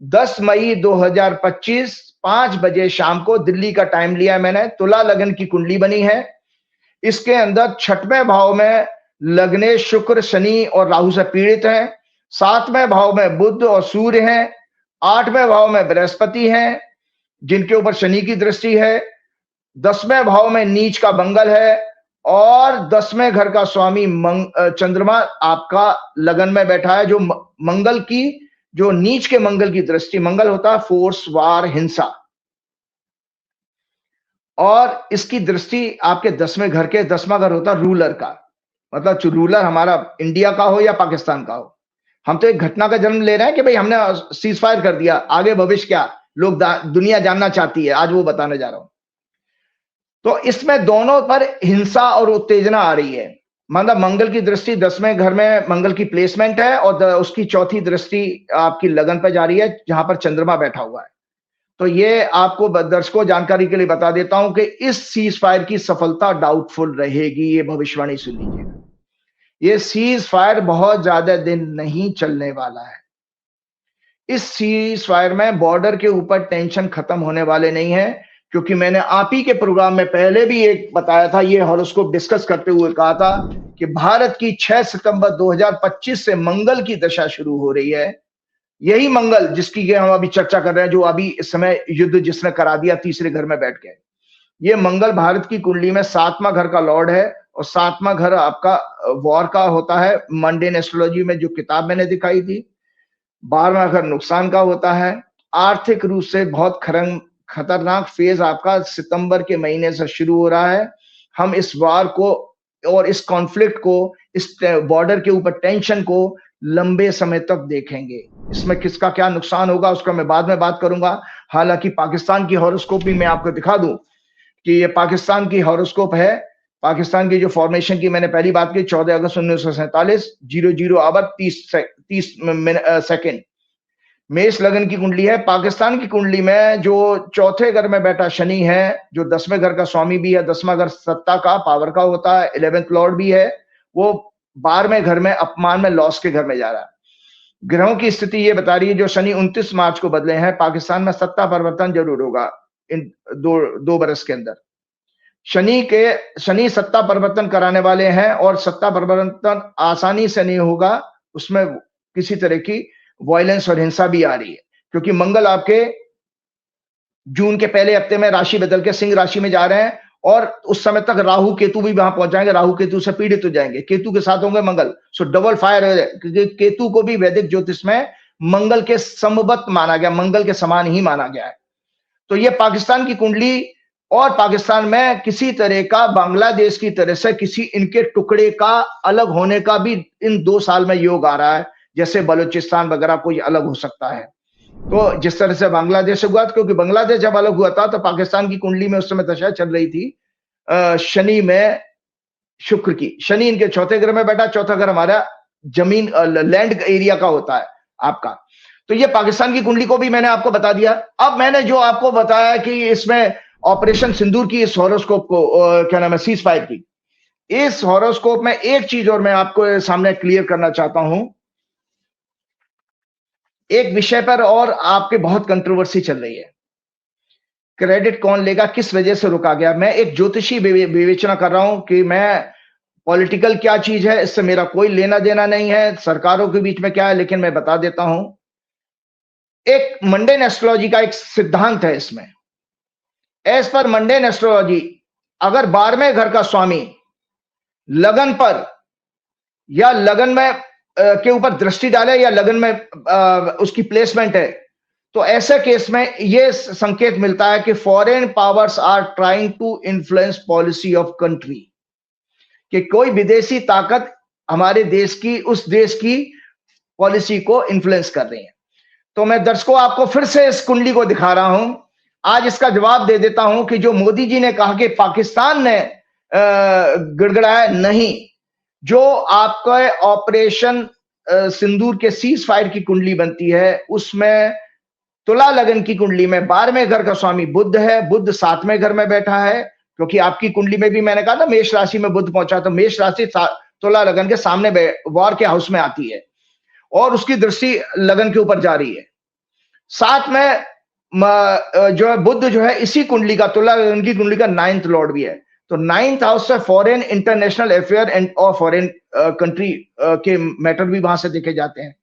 10 मई 2025 5 बजे शाम को दिल्ली का टाइम लिया मैंने। तुला लगन की कुंडली बनी है। इसके अंदर 6वें भाव में लग्नेश शुक्र, शनि और राहु से पीड़ित हैं। 7वें भाव में बुध और सूर्य हैं। 8वें भाव में बृहस्पति हैं जिनके ऊपर शनि की दृष्टि है। 10वें भाव में नीच का मंगल है और 10वें घर का स्वामी चंद्रमा आपका लगन में बैठा है। जो मंगल की जो नीच के मंगल की दृष्टि, मंगल होता है फोर्स, वार, हिंसा, और इसकी दृष्टि आपके 10वें घर के 10वां घर होता है रूलर का। मतलब रूलर हमारा इंडिया का हो या पाकिस्तान का हो, हम तो एक घटना का जन्म ले रहे हैं कि भाई हमने सीज फायर कर दिया, आगे भविष्य क्या लोग दुनिया जानना चाहती है, आज वो बताने जा रहा हूं। तो इसमें दोनों पर हिंसा और उत्तेजना आ रही है। मतलब मंगल की दृष्टि 10वें घर में मंगल की प्लेसमेंट है और उसकी चौथी दृष्टि आपकी लगन पर जा रही है जहां पर चंद्रमा बैठा हुआ है। तो ये आपको दर्शकों जानकारी के लिए बता देता हूं कि इस सीज फायर की सफलता डाउटफुल रहेगी। ये भविष्यवाणी सुन लीजिएगा। ये सीज फायर बहुत ज्यादा दिन नहीं चलने वाला है। इस सीज फायर में बॉर्डर के ऊपर टेंशन खत्म होने वाले नहीं है, क्योंकि मैंने आप ही के प्रोग्राम में पहले भी एक बताया था, ये हॉरोस्कोप डिस्कस करते हुए कहा था कि भारत की 6 सितंबर 2025 से मंगल की दशा शुरू हो रही है। यही मंगल जिसकी हम अभी चर्चा कर रहे हैं, जो अभी इस समय युद्ध जिसने करा दिया तीसरे घर में बैठ के। ये मंगल भारत की कुंडली में 7वां घर का लॉर्ड है और 7वां घर आपका वॉर का होता है। मंडेन एस्ट्रोलॉजी में जो किताब मैंने दिखाई थी, 12वां घर नुकसान का होता है। आर्थिक रूप से बहुत खतरनाक फेज आपका सितंबर के महीने से शुरू हो रहा है। हम इस वार को और इस कॉन्फ्लिक्ट को, इस बॉर्डर के ऊपर टेंशन को लंबे समय तक देखेंगे। इसमें किसका क्या नुकसान होगा उसका मैं बाद में बात करूंगा। हालांकि पाकिस्तान की हॉरोस्कोप भी मैं आपको दिखा दूं कि ये पाकिस्तान की हॉरोस्कोप है। पाकिस्तान की जो फॉर्मेशन की मैंने पहली बात की 14 अगस्त 1947 00 आवर 30 सेकेंड। मेष लगन की कुंडली है। पाकिस्तान की कुंडली में जो चौथे घर में बैठा शनि है, जो 10वें घर का स्वामी भी है, 10वां घर सत्ता का पावर का होता है, 11th लॉर्ड भी है, वो 12वें घर में अपमान में लॉस के घर में जा रहा है। ग्रहों की स्थिति ये बता रही है जो शनि 29 मार्च को बदले हैं, पाकिस्तान में सत्ता परिवर्तन जरूर होगा इन दो बरस के अंदर। शनि सत्ता परिवर्तन कराने वाले हैं और सत्ता परिवर्तन आसानी से नहीं होगा, उसमें किसी तरह की वायलेंस और हिंसा भी आ रही है, क्योंकि मंगल आपके जून के पहले हफ्ते में राशि बदल के सिंह राशि में जा रहे हैं और उस समय तक राहु केतु भी वहां पहुंच जाएंगे, राहु केतु से पीड़ित हो जाएंगे, केतु के साथ होंगे मंगल, सो डबल फायर है, क्योंकि केतु को भी वैदिक ज्योतिष में मंगल के समवत माना गया, मंगल के समान ही माना गया है। तो ये पाकिस्तान की कुंडली और पाकिस्तान में किसी तरह का बांग्लादेश की तरह से किसी इनके टुकड़े का अलग होने का भी इन 2 साल में योग आ रहा है, जैसे बलूचिस्तान वगैरह कोई अलग हो सकता है। तो जिस तरह से बांग्लादेश हुआ, क्योंकि बांग्लादेश जब अलग हुआ था तो पाकिस्तान की कुंडली में उस समय दशा चल रही थी शनि में शुक्र की। शनि इनके चौथे घर में बैठा, चौथा घर हमारा जमीन लैंड एरिया का होता है आपका। तो ये पाकिस्तान की कुंडली को भी मैंने आपको बता दिया। अब मैंने जो आपको बताया कि इसमें ऑपरेशन सिंदूर की इस हॉरोस्कोप को क्या नाम है सीज फायर की, इस हॉरोस्कोप में एक चीज और मैं आपको सामने क्लियर करना चाहता हूं, एक विषय पर और आपके बहुत कंट्रोवर्सी चल रही है, क्रेडिट कौन लेगा, किस वजह से रुका गया। मैं एक ज्योतिषी विवेचना कर रहा हूं कि मैं पॉलिटिकल क्या चीज है इससे मेरा कोई लेना देना नहीं है, सरकारों के बीच में क्या है, लेकिन मैं बता देता हूं एक मंडेन एस्ट्रोलॉजी का एक सिद्धांत है इसमें। एज पर मंडेन एस्ट्रोलॉजी, अगर 12वें घर का स्वामी लगन पर या लगन में के ऊपर दृष्टि डाले या लगन में उसकी प्लेसमेंट है, तो ऐसे केस में यह संकेत मिलता है कि foreign powers are trying to influence policy of country, कि कोई विदेशी ताकत हमारे देश की, उस देश की पॉलिसी को इन्फ्लुएंस कर रही है। तो मैं दर्शकों आपको फिर से इस कुंडली को दिखा रहा हूं, आज इसका जवाब दे देता हूं कि जो मोदी जी ने कहा कि पाकिस्तान ने गिड़गिड़ाया, नहीं, जो आपका ऑपरेशन सिंदूर के सीज फायर की कुंडली बनती है उसमें तुला लगन की कुंडली में 12वें घर का स्वामी बुध है, बुध 7वें घर में बैठा है, क्योंकि आपकी कुंडली में भी मैंने कहा था मेष राशि में बुध पहुंचा, तो मेष राशि तुला लगन के सामने वॉर के हाउस में आती है और उसकी दृष्टि लगन के ऊपर जा रही है। साथ में जो है बुध जो है इसी कुंडली का, तुला लगन की कुंडली का 9th लॉर्ड भी है, तो 9th हाउस से फॉरेन इंटरनेशनल अफेयर एंड और फॉरेन कंट्री के मैटर भी वहां से देखे जाते हैं।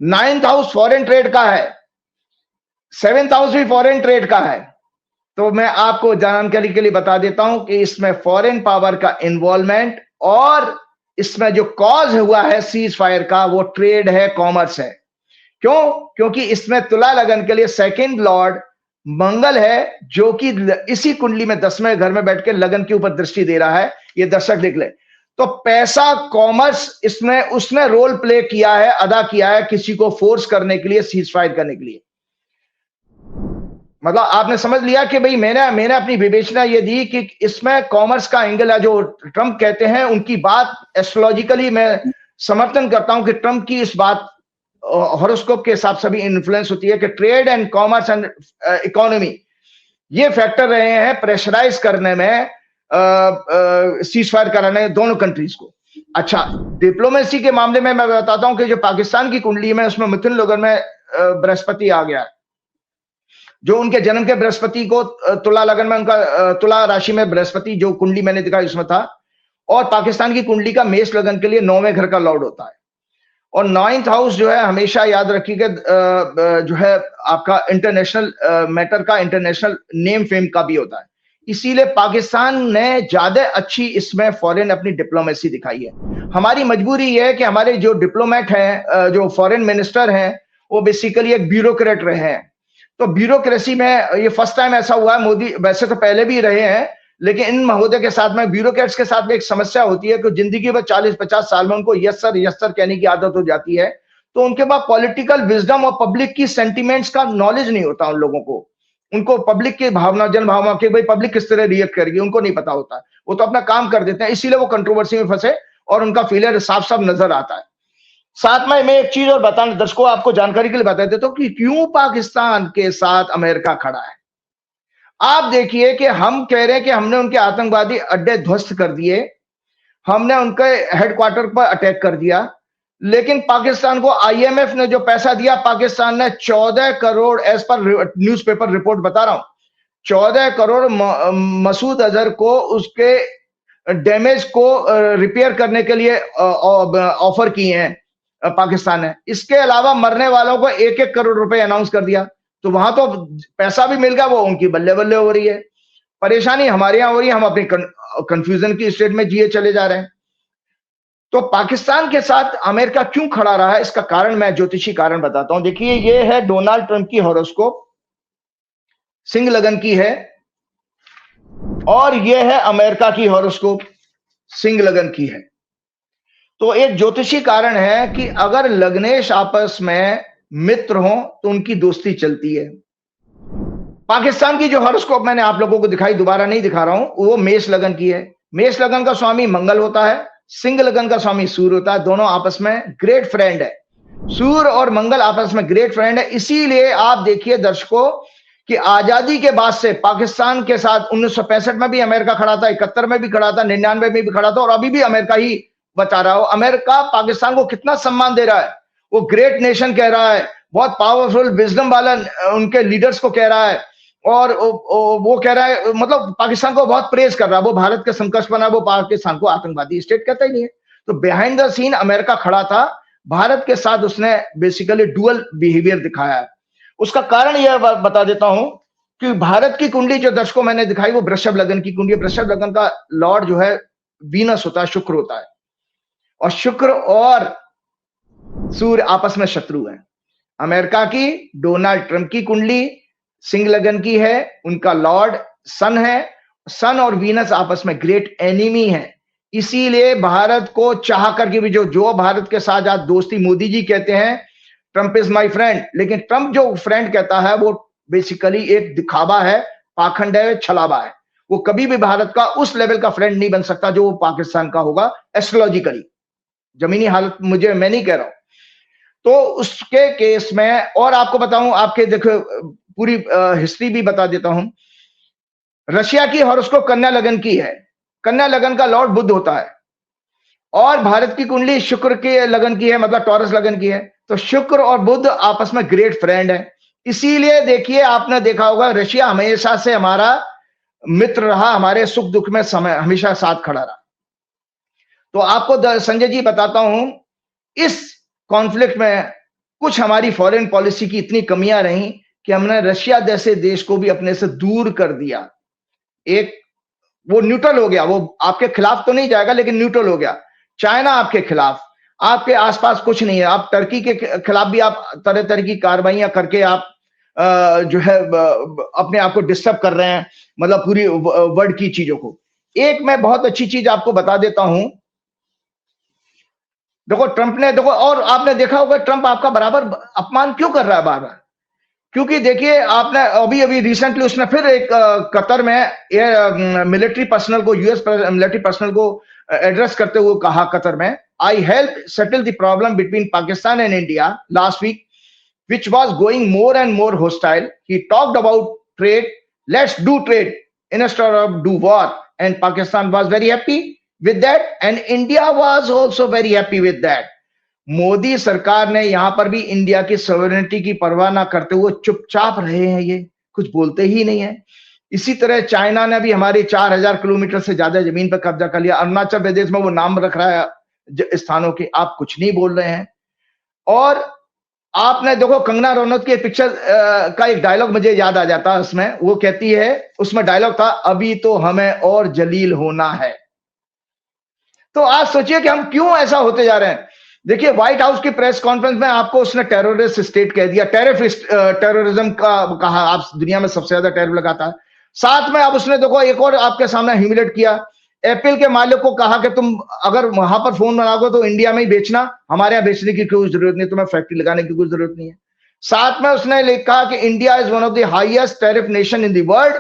9th हाउस फॉरेन ट्रेड का है, 7th हाउस भी फॉरेन ट्रेड का है। तो मैं आपको जानकारी के लिए बता देता हूं कि इसमें फॉरेन पावर का इन्वॉल्वमेंट और इसमें जो कॉज हुआ है सीज फायर का वो ट्रेड है, कॉमर्स है। क्यों? क्योंकि इसमें तुला लगन के लिए 2nd लॉर्ड मंगल है, जो कि इसी कुंडली में 10वें घर में बैठ के लगन के ऊपर दृष्टि दे रहा है। ये दर्शक देख ले, तो पैसा, कॉमर्स इसमें उसने रोल प्ले किया है, अदा किया है किसी को फोर्स करने के लिए, सीज फायर करने के लिए। मतलब आपने समझ लिया कि भाई मैंने अपनी विवेचना ये दी कि इसमें कॉमर्स का एंगल है। जो ट्रंप कहते हैं उनकी बात एस्ट्रोलॉजिकली मैं समर्थन करता हूं कि ट्रंप की इस बात हॉरोस्कोप के हिसाब से भी इन्फ्लुएंस होती है कि trade and commerce and economy ये फैक्टर रहे हैं प्रेशराइज करने में, सीज फायर कराने में दोनों कंट्रीज को। अच्छा, डिप्लोमेसी के मामले में मैं बताता हूं कि जो पाकिस्तान की कुंडली में उसमें मिथुन लगन में बृहस्पति आ गया, जो उनके जन्म के बृहस्पति को तुला लगन में उनका तुला राशि में बृहस्पति जो कुंडली मैंने दिखाई उसमें था, और पाकिस्तान की कुंडली का मेष लगन के लिए 9वें घर का लॉर्ड होता है। और 9th हाउस जो है हमेशा याद रखिएगा जो है आपका इंटरनेशनल मैटर का, इंटरनेशनल नेम फेम का भी होता है। इसीलिए पाकिस्तान ने ज्यादा अच्छी इसमें फॉरेन अपनी डिप्लोमेसी दिखाई है। हमारी मजबूरी है कि हमारे जो डिप्लोमेट हैं, जो फॉरेन मिनिस्टर हैं, वो बेसिकली एक ब्यूरोक्रेट रहे हैं। तो ब्यूरोक्रेसी में ये फर्स्ट टाइम ऐसा हुआ है, मोदी वैसे तो पहले भी रहे हैं, लेकिन इन महोदय के साथ में, ब्यूरोक्रेट्स के साथ में एक समस्या होती है कि जिंदगी भर 40-50 साल में उनको यस सर कहने की आदत हो जाती है, तो उनके पास पॉलिटिकल विजडम और पब्लिक की सेंटिमेंट्स का नॉलेज नहीं होता उन लोगों को। उनको पब्लिक की भावना, जन भावना कि भाई पब्लिक किस तरह रिएक्ट करेगी, उनको नहीं पता होता। वो तो अपना काम कर देते हैं, इसीलिए वो कंट्रोवर्सी में फंसे और उनका फेलियर साफ साफ नजर आता है। साथ में मैं एक चीज और बताना दर्शकों, आपको जानकारी के लिए बता देता हूं कि क्यों पाकिस्तान के साथ अमेरिका खड़ा है। आप देखिए कि हम कह रहे हैं कि हमने उनके आतंकवादी अड्डे ध्वस्त कर दिए, हमने उनके हेडक्वार्टर पर अटैक कर दिया, लेकिन पाकिस्तान को आईएमएफ ने जो पैसा दिया, पाकिस्तान ने 14 crore, as per newspaper report बता रहा हूं, 14 करोड़ मसूद अजहर को उसके डैमेज को रिपेयर करने के लिए ऑफर किए हैं पाकिस्तान ने। इसके अलावा मरने वालों को 1-1 करोड़ रुपए अनाउंस कर दिया। तो वहां तो पैसा भी मिल गया, वो उनकी बल्ले बल्ले हो रही है। परेशानी हमारे यहां हो रही है, हम अपनी कंफ्यूजन की स्टेट में जिए चले जा रहे हैं। तो पाकिस्तान के साथ अमेरिका क्यों खड़ा रहा है, इसका कारण मैं ज्योतिषी कारण बताता हूं। देखिए, ये है डोनाल्ड ट्रंप की हॉरोस्कोप, सिंह लगन की है, और ये है अमेरिका की हॉरोस्कोप, सिंह लगन की है। तो एक ज्योतिषी कारण है कि अगर लग्नेश आपस में मित्र हो तो उनकी दोस्ती चलती है। पाकिस्तान की जो हॉरोस्कोप मैंने आप लोगों को दिखाई, दोबारा नहीं दिखा रहा हूं, वो मेष लगन की है। मेष लगन का स्वामी मंगल होता है, सिंह लगन का स्वामी सूर्य होता है। दोनों आपस में ग्रेट फ्रेंड है, सूर्य और मंगल आपस में ग्रेट फ्रेंड है। इसीलिए आप देखिए दर्शकों कि आजादी के बाद से पाकिस्तान के साथ 1965 में भी अमेरिका खड़ा था, 71 में भी खड़ा था, 99 में भी खड़ा था, और अभी भी अमेरिका ही बता रहा हो। अमेरिका पाकिस्तान को कितना सम्मान दे रहा है, वो ग्रेट नेशन कह रहा है, बहुत पावरफुल विजडम वाला उनके लीडर्स को कह रहा है, और वो कह रहा है, मतलब पाकिस्तान को बहुत प्रेज कर रहा है। वो भारत के समकक्ष बना, वो पाकिस्तान को आतंकवादी स्टेट कहता ही नहीं है। तो बिहाइंड द सीन अमेरिका खड़ा था, भारत के साथ उसने बेसिकली डुअल बिहेवियर दिखाया है। उसका कारण यह बता देता हूं कि भारत की कुंडली जो दर्शकों मैंने दिखाई, वो वृषभ लगन की कुंडली। वृषभ लगन का लॉर्ड जो है वीनस होता है, शुक्र होता है, और शुक्र और सूर्य आपस में शत्रु है। अमेरिका की डोनाल्ड ट्रंप की कुंडली सिंह लगन की है, उनका लॉर्ड सन है। सन और वीनस आपस में ग्रेट एनिमी है। इसीलिए भारत को चाह करके भी जो भारत के साथ आज दोस्ती, मोदी जी कहते हैं ट्रंप इज माय फ्रेंड, लेकिन ट्रंप जो फ्रेंड कहता है वो बेसिकली एक दिखावा है, पाखंड है, छलावा है। वो कभी भी भारत का उस लेवल का फ्रेंड नहीं बन सकता जो वो पाकिस्तान का होगा एस्ट्रोलॉजिकली। जमीनी हालत मुझे, मैं नहीं कह रहा हूं। तो उसके केस में और आपको बताऊं, आपके देखो पूरी हिस्ट्री भी बता देता हूं। रशिया की हॉरोस्कोप कन्या लगन की है, कन्या लगन का लॉर्ड बुध होता है, और भारत की कुंडली शुक्र के लगन की है, मतलब टॉरस लगन की है। तो शुक्र और बुध आपस में ग्रेट फ्रेंड है। इसीलिए देखिए, आपने देखा होगा रशिया हमेशा से हमारा मित्र रहा, हमारे सुख दुख में समय हमेशा साथ खड़ा रहा। तो आपको संजय जी बताता हूं, इस कॉन्फ्लिक्ट में कुछ हमारी फॉरेन पॉलिसी की इतनी कमियां रही कि हमने रशिया जैसे देश को भी अपने से दूर कर दिया। एक वो न्यूट्रल हो गया, वो आपके खिलाफ तो नहीं जाएगा लेकिन न्यूट्रल हो गया। चाइना आपके खिलाफ, आपके आसपास कुछ नहीं है। आप टर्की के खिलाफ भी आप तरह तरह की कार्रवाइयां करके आप जो है अपने आप को डिस्टर्ब कर रहे हैं, मतलब पूरी वर्ल्ड की चीजों को। एक मैं बहुत अच्छी चीज आपको बता देता हूं, देखो ट्रंप ने, देखो, और आपने देखा होगा ट्रंप आपका बराबर अपमान क्यों कर रहा है बार बार, क्योंकि देखिए आपने अभी अभी रिसेंटली उसने फिर एक कतर में मिलिट्री पर्सनल को, यूएस मिलिट्री पर्सनल को एड्रेस करते हुए कहा कतर में, I help settle the problem between Pakistan and India last week which was going more and more hostile. He talked about trade, let's do trade instead of do war, and Pakistan was very happy with that and India was also very happy with that. Modi सरकार ने यहां पर भी India की sovereignty की परवाह ना करते हुए चुपचाप रहे हैं, ये कुछ बोलते ही नहीं है। इसी तरह चाइना ने भी हमारी 4000 किलोमीटर से ज्यादा जमीन पर कब्जा कर लिया। अरुणाचल प्रदेश में वो नाम रख रहा है स्थानों के, आप कुछ नहीं बोल रहे हैं। और आपने देखो कंगना रनौत की पिक्चर का एक डायलॉग मुझे याद आ जाता है, उसमें वो कहती है, उसमें डायलॉग था, अभी तो हमें और जलील होना है। तो आप सोचिए कि हम क्यों ऐसा होते जा रहे हैं। देखिए व्हाइट हाउस की प्रेस कॉन्फ्रेंस में आपको उसने टेररिस्ट स्टेट कह दिया, टेररिज्म का कहा, आप दुनिया में सबसे ज्यादा टेरर लगाता है। साथ में अब उसने देखो एक और आपके सामने ह्यूमिलेट किया, एप्पल के मालिक को कहा कि तुम अगर वहां पर फोन बनाओगे तो इंडिया में ही बेचना, हमारे यहाँ बेचने की कोई जरूरत नहीं, तुम्हें फैक्ट्री लगाने की कोई जरूरत नहीं है। साथ में उसने लिखा कि India is one of the highest tariff nation in the world,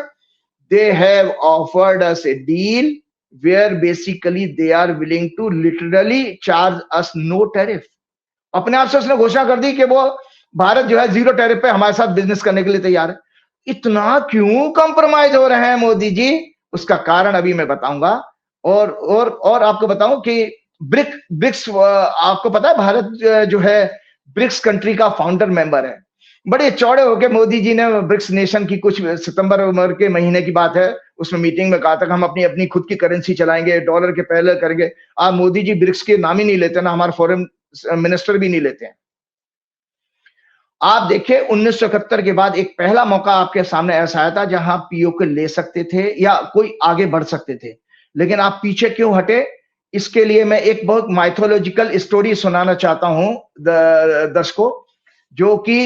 they have offered us a deal where basically they are willing to literally charge us no tariff. अपने आप से उसने घोषणा कर दी कि वो भारत जो है जीरो टैरिफ पे हमारे साथ बिजनेस करने के लिए तैयार है। इतना क्यों कॉम्प्रोमाइज हो रहे हैं मोदी जी, उसका कारण अभी मैं बताऊंगा। और आपको बताऊं कि ब्रिक्स, आपको पता है भारत जो है ब्रिक्स कंट्री का फाउंडर मेंबर है। बड़े चौड़े होके मोदी जी ने ब्रिक्स नेशन की कुछ सितंबर के महीने की बात है, उसमें मीटिंग में कहा था कि हम अपनी अपनी खुद की करेंसी चलाएंगे, डॉलर के पहले करेंगे। आप मोदी जी ब्रिक्स के नाम ही नहीं लेते ना, हमारे फॉरेन मिनिस्टर भी नहीं लेते हैं। आप देखिए 1971 के बाद एक पहला मौका आपके सामने ऐसा आया था जहां पीओ को ले सकते थे या कोई आगे बढ़ सकते थे, लेकिन आप पीछे क्यों हटे? इसके लिए मैं एक बहुत माइथोलॉजिकल स्टोरी सुनाना चाहता हूं दर्शकों, जो कि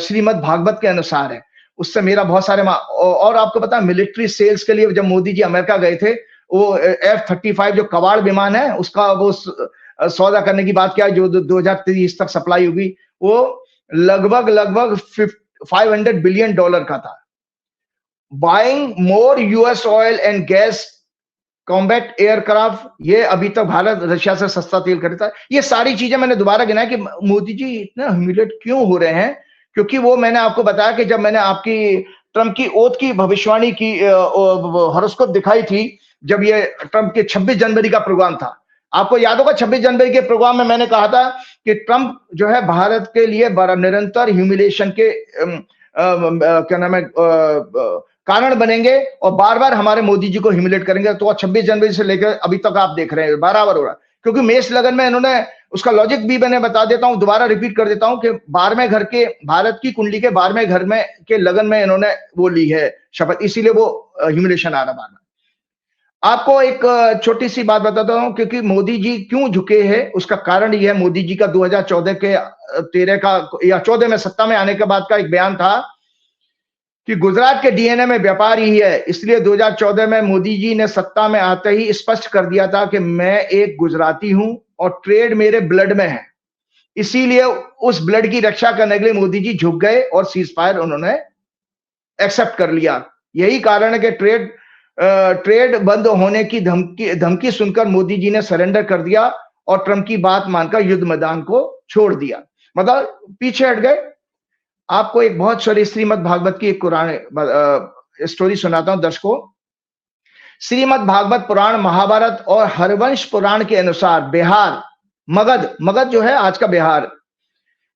श्रीमद् भागवत के अनुसार है। उससे मेरा बहुत सारे और आपको पता है मिलिट्री सेल्स के लिए जब मोदी जी अमेरिका गए थे, वो F-35 जो कवाड़ विमान है उसका वो सौदा करने की बात क्या है, जो 2030 तक सप्लाई होगी, वो लगभग 500 बिलियन डॉलर का था। Buying more US oil and gas combat aircraft, ये अभी तक भारत रशिया से सस्ता तेल खरीदता है। ये सारी चीजें मैंने दोबारा गिनाया कि मोदी जी इतना ह्यूमिलेट क्यों हो रहे हैं, क्योंकि वो मैंने आपको बताया कि जब मैंने आपकी ट्रंप की ओथ की भविष्यवाणी की हॉरोस्कोप दिखाई थी, जब ये ट्रंप के 26 जनवरी का प्रोग्राम था, आपको याद होगा 26 जनवरी के प्रोग्राम में मैंने कहा था कि ट्रंप जो है भारत के लिए बड़ा निरंतर ह्यूमिलेशन के क्या नाम है कारण बनेंगे और बार बार हमारे मोदी जी को ह्यूमिलेट करेंगे। तो 26 जनवरी से लेकर अभी तक आप देख रहे हैं बराबर हो रहा है, क्योंकि मेष लगन में इन्होंने उसका लॉजिक भी मैंने बता देता हूं, दोबारा रिपीट कर देता हूं कि 12वें घर के भारत की कुंडली के 12वें घर में के लगन में इन्होंने वो ली है शपथ, इसीलिए वो ह्यूमिलेशन आ रहा बार बार। आपको एक छोटी सी बात बताता हूं, क्योंकि मोदी जी क्यों झुके हैं उसका कारण यह है। मोदी जी का 2014 के 13 का या 14 में सत्ता में आने के बाद का एक बयान था कि गुजरात के डीएनए में व्यापार ही है, इसलिए 2014 में मोदी जी ने सत्ता में आते ही स्पष्ट कर दिया था कि मैं एक गुजराती हूं और ट्रेड मेरे ब्लड में है। इसीलिए उस ब्लड की रक्षा करने के लिए मोदी जी झुक गए और सीज फायर उन्होंने एक्सेप्ट कर लिया। यही कारण है कि ट्रेड बंद होने की धमकी सुनकर मोदी जी ने सरेंडर कर दिया और ट्रंप की बात मानकर युद्ध मैदान को छोड़ दिया, मतलब पीछे हट गए। आपको एक बहुत सारी श्रीमद् भागवत की एक पुराण स्टोरी सुनाता हूं दर्शकों। श्रीमद् भागवत पुराण, महाभारत और हरवंश पुराण के अनुसार बिहार मगध जो है आज का बिहार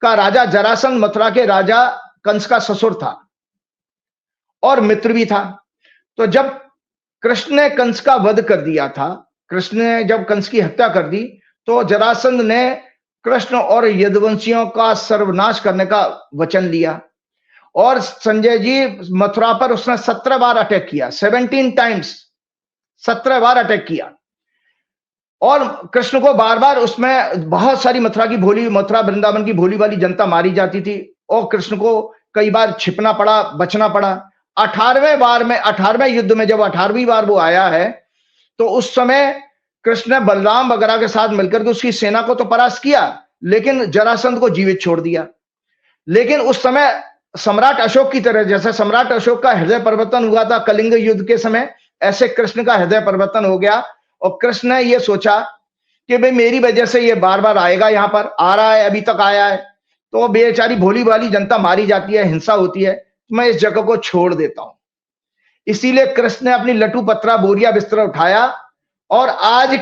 का राजा जरासंध मथुरा के राजा कंस का ससुर था और मित्र भी था। तो जब कृष्ण ने कंस का वध कर दिया था, कृष्ण ने जब कंस की हत्या कर दी, तो जरासंध ने कृष्ण और यदुवंशियों का सर्वनाश करने का वचन लिया और संजय जी मथुरा पर उसने 17 बार अटैक किया, 17 टाइम्स, 17 बार अटैक किया। और कृष्ण को बार बार उसमें बहुत सारी मथुरा वृंदावन की भोली वाली जनता मारी जाती थी और कृष्ण को कई बार छिपना पड़ा, बचना पड़ा। 18वें युद्ध में जब 18वीं बार वो आया है, तो उस समय कृष्ण ने बलराम वगैरह के साथ मिलकर के उसकी सेना को तो परास्त किया, लेकिन जरासंध को जीवित छोड़ दिया। लेकिन उस समय सम्राट अशोक की तरह, जैसे सम्राट अशोक का हृदय परिवर्तन हुआ था कलिंग युद्ध के समय, ऐसे कृष्ण का हृदय परिवर्तन हो गया और कृष्ण ने यह सोचा कि भाई मेरी वजह से ये बार बार आएगा, यहां पर आ रहा है, अभी तक आया है, तो बेचारी भोली भाली जनता मारी जाती है, हिंसा होती है, मैं इस जगह को छोड़ देता हूं। इसीलिए कृष्ण ने अपनी लटू पत्रा बोरिया बिस्तर उठाया और आज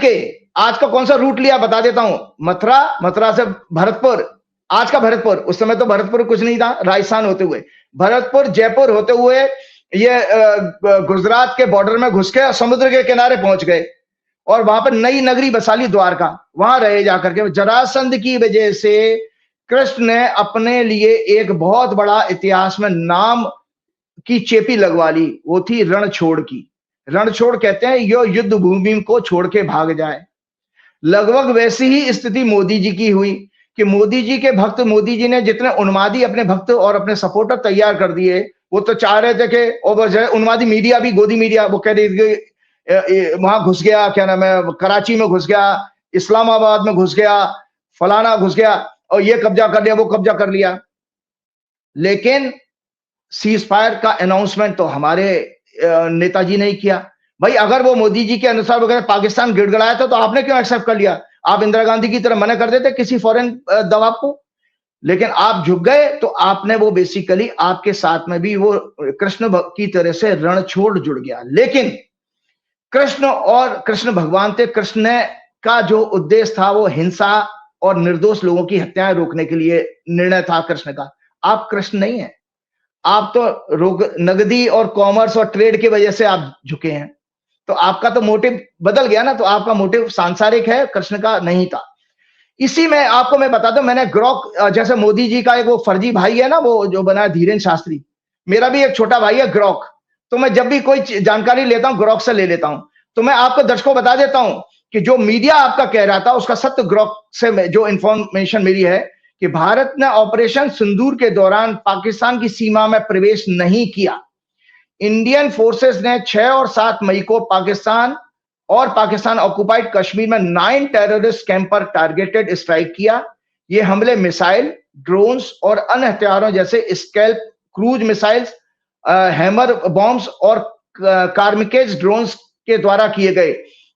का कौन सा रूट लिया बता देता हूं। मथुरा से भरतपुर, आज का भरतपुर, उस समय तो भरतपुर कुछ नहीं था, राजस्थान होते हुए भरतपुर, जयपुर होते हुए ये गुजरात के बॉर्डर में घुस के समुद्र के किनारे पहुंच गए और वहां पर नई नगरी बसा ली, द्वारका, वहां रहे जाकर के। जरासंध की वजह से कृष्ण ने अपने लिए एक बहुत बड़ा इतिहास में नाम की चेपी लगवा ली, वो थी रणछोड़ की। रणछोड़ कहते हैं यो युद्ध भूमि को छोड़ के भाग जाए। लगभग वैसी ही स्थिति मोदी जी की हुई कि मोदी जी के भक्त, मोदी जी ने जितने उन्मादी अपने भक्त और अपने सपोर्टर तैयार कर दिए, वो तो चाह रहे थे कि, और वो उन्मादी मीडिया भी, गोदी मीडिया, वो कह रही थी वहां घुस गया, क्या नाम है, कराची में घुस गया, इस्लामाबाद में घुस गया, फलाना घुस गया, और ये कब्जा कर लिया, वो कब्जा कर लिया। लेकिन सीज फायर का अनाउंसमेंट तो हमारे नेताजी ने ही किया। भाई अगर वो मोदी जी के अनुसार वो कहते पाकिस्तान गिड़गड़ाया था, तो आपने क्यों एक्सेप्ट कर लिया? आप इंदिरा गांधी की तरह मना कर देते किसी फॉरेन दबाव को? लेकिन आप झुक गए, तो आपने वो बेसिकली आपके साथ में भी वो कृष्ण की तरह से रण छोड़ जुड़ गया। लेकिन कृष्ण और कृष्ण भगवान थे, कृष्ण का जो उद्देश्य था वो हिंसा और निर्दोष लोगों की हत्याएं रोकने के लिए निर्णय था कृष्ण का। आप कृष्ण नहीं है, आप तो नगदी और कॉमर्स और ट्रेड की वजह से आप झुके हैं। तो आपका तो मोटिव बदल गया ना, तो आपका मोटिव सांसारिक है, कृष्ण का नहीं था। इसी में आपको मैं बता दूं, मैंने ग्रॉक, जैसे मोदी जी का एक वो फर्जी भाई है ना, वो जो बना है धीरेन्द्र शास्त्री, मेरा भी एक छोटा भाई है ग्रॉक। तो मैं जब भी कोई जानकारी लेता हूं ग्रॉक से ले लेता हूं। तो मैं आपको दर्शकों बता देता हूं कि जो मीडिया आपका कह रहा था उसका सत्य ग्रॉक से जो इंफॉर्मेशन मेरी है कि भारत ने ऑपरेशन सिंदूर के दौरान पाकिस्तान की सीमा में प्रवेश नहीं किया। इंडियन फोर्सेस ने 6 और 7 मई को पाकिस्तान और पाकिस्तान ऑक्युपाइड कश्मीर में 9 टेररिस्ट कैंप पर टारगेटेड स्ट्राइक किया। ये हमले मिसाइल, ड्रोन्स और अन्य हथियारों जैसे scalp cruise missiles, hammer bombs और कार्मिकेज ड्रोन्स के द्वारा किए गए,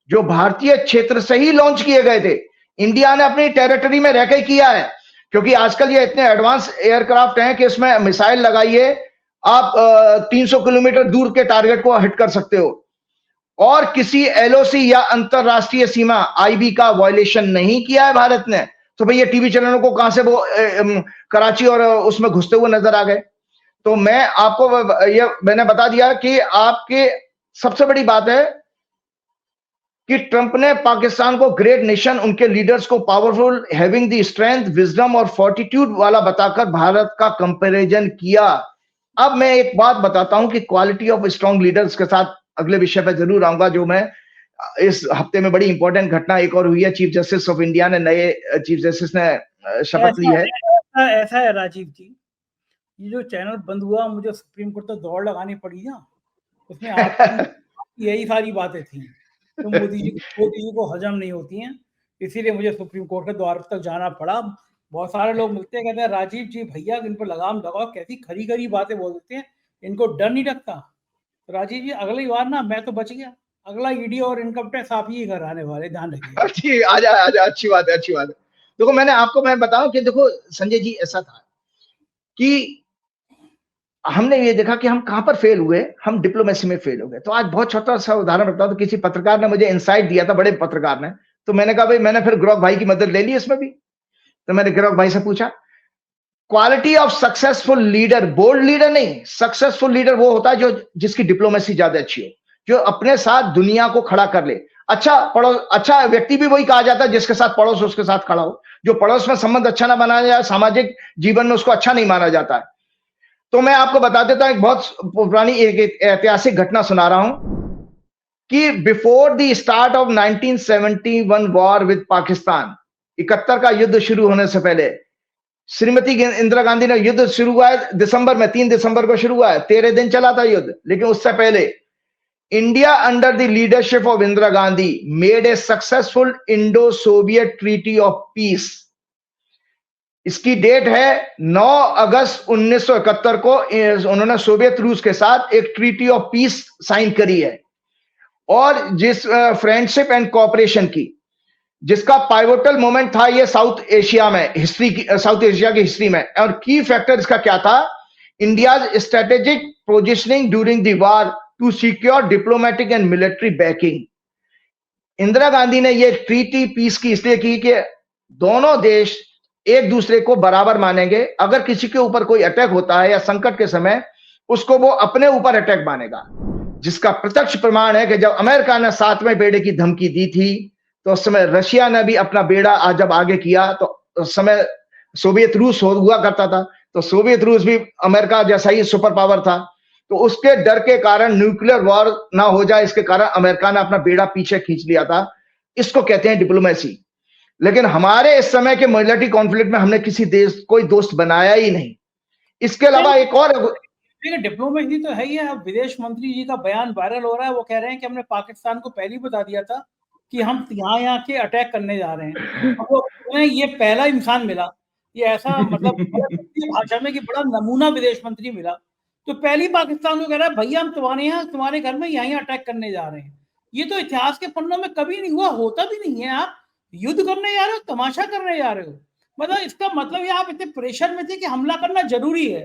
जो भारतीय क्षेत्र से ही लॉन्च किए गए थे। इंडिया ने अपनी टेरिटरी में रहकर किया है, क्योंकि आजकल ये इतने एडवांस एयरक्राफ्ट हैं कि इसमें मिसाइल लगाइए, आप 300 किलोमीटर दूर के टारगेट को हिट कर सकते हो। और किसी एलओसी या अंतरराष्ट्रीय सीमा आईबी का वायलेशन नहीं किया है भारत ने। तो भाई ये टीवी चैनलों को कहां से वो कराची और उसमें घुसते हुए नजर आ गए? तो मैं आपको ये मैंने बता दिया कि आपके सबसे बड़ी बात है कि ट्रंप ने पाकिस्तान को ग्रेट नेशन, उनके लीडर्स को powerful, having the strength, wisdom और फोर्टिट्यूड वाला बताकर भारत का कंपैरिजन किया। अब मैं एक बात बताता हूं कि क्वालिटी ऑफ स्ट्रॉन्ग लीडर्स के साथ अगले विषय पर जरूर आऊंगा, जो मैं इस हफ्ते में बड़ी इंपॉर्टेंट घटना एक और हुई है। चीफ जस्टिस ऑफ इंडिया ने, नए चीफ जस्टिस ने शपथ ली है। ऐसा है राजीव जी, ये जो चैनल बंद हुआ, मुझे सुप्रीम कोर्ट तक दौड़ लगानी पड़ी ना, उसमें आप यही सारी बातें थी, तो मोदी जी को हजम नहीं होती हैं, इसीलिए मुझे सुप्रीम कोर्ट के द्वार तक जाना पड़ा। बहुत सारे लोग मिलते हैं, कहते हैं राजीव जी भैया इन पर लगाम लगाओ, कैसी खरी खरी बातें बोल देते हैं, इनको डर नहीं लगता। तो राजीव जी अगली बार ना मैं तो बच गया, अगला ईडी और इनकम टैक्स आप ही घर आने वाले, ध्यान रखिए। अच्छी आजा अच्छी बात है, अच्छी बात है। देखो मैं बताऊं कि देखो संजय जी, ऐसा था कि हमने ये देखा कि हम कहां पर फेल हुए, हम डिप्लोमेसी में फेल हो गए। तो आज बहुत छोटा सा उदाहरण बताऊं, तो किसी पत्रकार ने मुझे इनसाइट दिया था, बड़े पत्रकार ने, तो मैंने कहा भाई, मैंने फिर ग्रॉक भाई की मदद ले ली इसमें भी। तो मैंने ग्रॉक भाई से पूछा, quality of successful leader, bold leader नहीं, सक्सेसफुल लीडर वो होता है जो जिसकी डिप्लोमेसी ज्यादा अच्छी हो, जो अपने साथ दुनिया को खड़ा कर ले। अच्छा व्यक्ति भी वही कहा जाता है जिसके साथ पड़ोस उसके साथ खड़ा हो। जो पड़ोस में संबंध अच्छा ना बनाया जाए, सामाजिक जीवन में उसको अच्छा नहीं माना जाता है। तो मैं आपको बता देता हूं, एक बहुत पुरानी एक ऐतिहासिक घटना सुना रहा हूं कि before the start of 1971 war with Pakistan, 71 का युद्ध शुरू होने से पहले, श्रीमती इंदिरा गांधी ने, युद्ध शुरू हुआ है दिसंबर में, 3 दिसंबर को शुरू हुआ है, 13 दिन चला था युद्ध। लेकिन उससे पहले India under the leadership of Indira Gandhi made a successful Indo Soviet treaty of peace. इसकी डेट है 9 अगस्त 1971 को उन्होंने सोवियत रूस के साथ एक ट्रीटी ऑफ पीस साइन करी है, और जिस फ्रेंडशिप एंड कोऑपरेशन की, जिसका पाइवोटल मोमेंट था ये साउथ एशिया की हिस्ट्री में। और की फैक्टर इसका क्या था? India strategic positioning during the war to secure diplomatic and military backing. Indira Gandhi ने ये ट्रीटी पीस की इसलिए की कि दोनों देश एक दूसरे को बराबर मानेंगे, अगर किसी के ऊपर कोई अटैक होता है या संकट के समय, उसको वो अपने ऊपर अटैक मानेगा। जिसका प्रत्यक्ष प्रमाण है कि जब अमेरिका ने 7वें बेड़े की धमकी दी थी, तो उस समय रशिया ने भी अपना बेड़ा जब आगे किया, तो उस समय सोवियत रूस हुआ करता था, तो सोवियत रूस भी अमेरिका जैसा ही सुपर पावर था। तो उसके डर के कारण, न्यूक्लियर वॉर ना हो जाए इसके कारण, अमेरिका ने अपना बेड़ा पीछे खींच लिया था। इसको कहते हैं डिप्लोमेसी। लेकिन हमारे इस समय के मिलिट्री कॉन्फ्लिक्ट में हमने किसी देश कोई दोस्त बनाया ही नहीं। इसके अलावा एक और देखिए डिप्लोमेसी तो है ही है। अब विदेश मंत्री जी का बयान वायरल हो रहा है, वो कह रहे हैं कि हमने पाकिस्तान को पहले ही बता दिया था कि हम यहाँ के अटैक करने जा रहे हैं। अब वो ये पहला इंसान मिला, ये ऐसा मतलब भाषा में कि बड़ा नमूना विदेश मंत्री मिला, तो पहली पाकिस्तान को कह रहा है भैया हम तुम्हारे यहाँ तुम्हारे घर में यहीं अटैक करने जा रहे हैं। ये तो इतिहास के पन्नों में कभी नहीं हुआ, होता भी नहीं है। आप युद्ध करने जा रहे हो, तमाशा करने जा रहे हो, मतलब इसका मतलब ये आप इतने प्रेशर में थे कि हमला करना जरूरी है,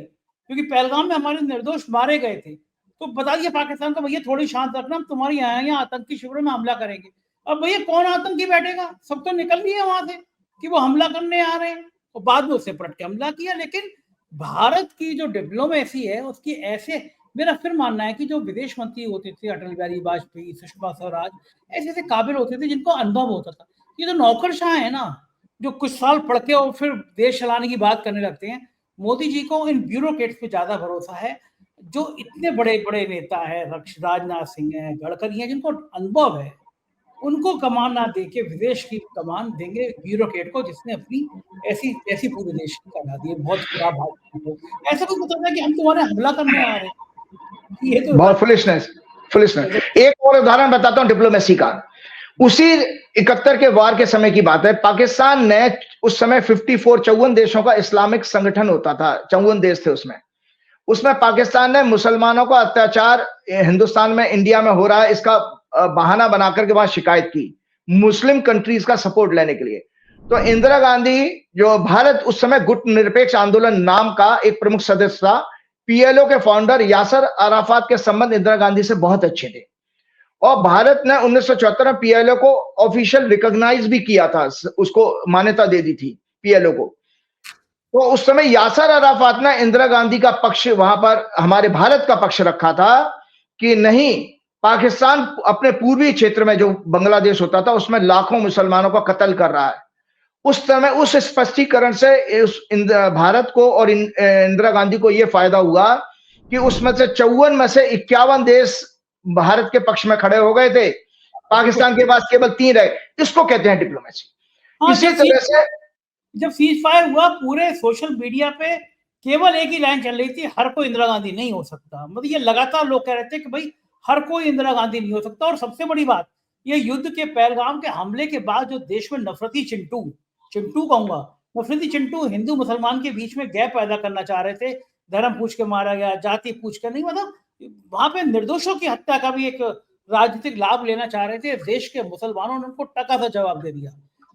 क्योंकि पहलगाम में हमारे निर्दोष मारे गए थे। तो बता दिया पाकिस्तान को भैया थोड़ी शांत रखना, हम तुम्हारे यहाँ आतंकी शिविरों में हमला करेंगे। अब भैया कौन आतंकी बैठेगा, सब तो निकल लिए वहां से कि वो हमला करने आ रहे हैं, तो बाद में उससे पलट के हमला किया। लेकिन भारत की जो डिप्लोमेसी है उसकी ऐसे, मेरा फिर मानना है कि जो विदेश मंत्री होते थे अटल बिहारी वाजपेयी, सुषमा स्वराज, ऐसे ऐसे काबिल होते थे जिनको अनुभव होता था। ये जो नौकरशाह है ना, जो कुछ साल पढ़ के और फिर देश चलाने की बात करने लगते हैं, मोदी जी को इन ब्यूरोक्रेट्स पे ज्यादा भरोसा है, जो इतने बड़े बड़े नेता है, राजनाथ सिंह है, गडकरी है, जिनको अनुभव है, उनको कमान ना देके विदेश की कमान देंगे ब्यूरोक्रेट को, जिसने अपनी ऐसी ऐसी पूरे देश की करा दी है। बहुत खराब बात, ऐसा कोई बताता है कि हम तुम्हारे हमला करने आ रहे हैं, ये तो बहुत फुलिशनेस। एक और उदाहरण बताता हूं डिप्लोमेसी का। उसी 71 के वार के समय की बात है, पाकिस्तान ने उस समय 54 देशों का इस्लामिक संगठन होता था, 54 देश थे उसमें पाकिस्तान ने मुसलमानों का अत्याचार हिंदुस्तान में, इंडिया में हो रहा है, इसका बहाना बनाकर के वहां शिकायत की मुस्लिम कंट्रीज का सपोर्ट लेने के लिए। तो इंदिरा गांधी, जो भारत उस समय गुट निरपेक्ष आंदोलन नाम का एक प्रमुख सदस्य था, पीएलओ के फाउंडर यासर अराफात के संबंध इंदिरा गांधी से बहुत अच्छे थे, और भारत ने 1974 में पीएलओ को ऑफिशियल रिकॉग्नाइज भी किया था, उसको मान्यता दे दी थी पीएलओ को। तो उस समय यासर अराफात ने इंदिरा गांधी का पक्ष, वहां पर हमारे भारत का पक्ष रखा था कि नहीं, पाकिस्तान अपने पूर्वी क्षेत्र में जो बांग्लादेश होता था उसमें लाखों मुसलमानों का कत्ल कर रहा है। उस समय उस स्पष्टीकरण से भारत को और इंदिरा गांधी को यह फायदा हुआ कि उसमें से 54 में से 51 देश भारत के पक्ष में खड़े हो गए थे, पाकिस्तान के पास केवल 3 रहे। इसको कहते हैं डिप्लोमेसी। इसी तरह से जब सीज फायर हुआ, पूरे सोशल मीडिया पे केवल एक ही लाइन चल रही थी, हर कोई इंदिरा गांधी नहीं हो सकता। मतलब ये लगातार लोग कह रहे थे कि भाई हर कोई इंदिरा गांधी नहीं हो सकता। और सबसे बड़ी बात, ये युद्ध के पहलगाम के हमले के बाद जो देश में नफरती चिंटू कहूंगा, नफरती चिंटू हिंदू मुसलमान के बीच में गैप पैदा करना चाह रहे थे, धर्म पूछ के मारा गया, जाति पूछ कर नहीं, मतलब वहां पे निर्दोषों की हत्या का भी एक राजनीतिक लाभ लेना चाह रहे थे। देश के मुसलमानों ने उनको टका सा जवाब दे दिया।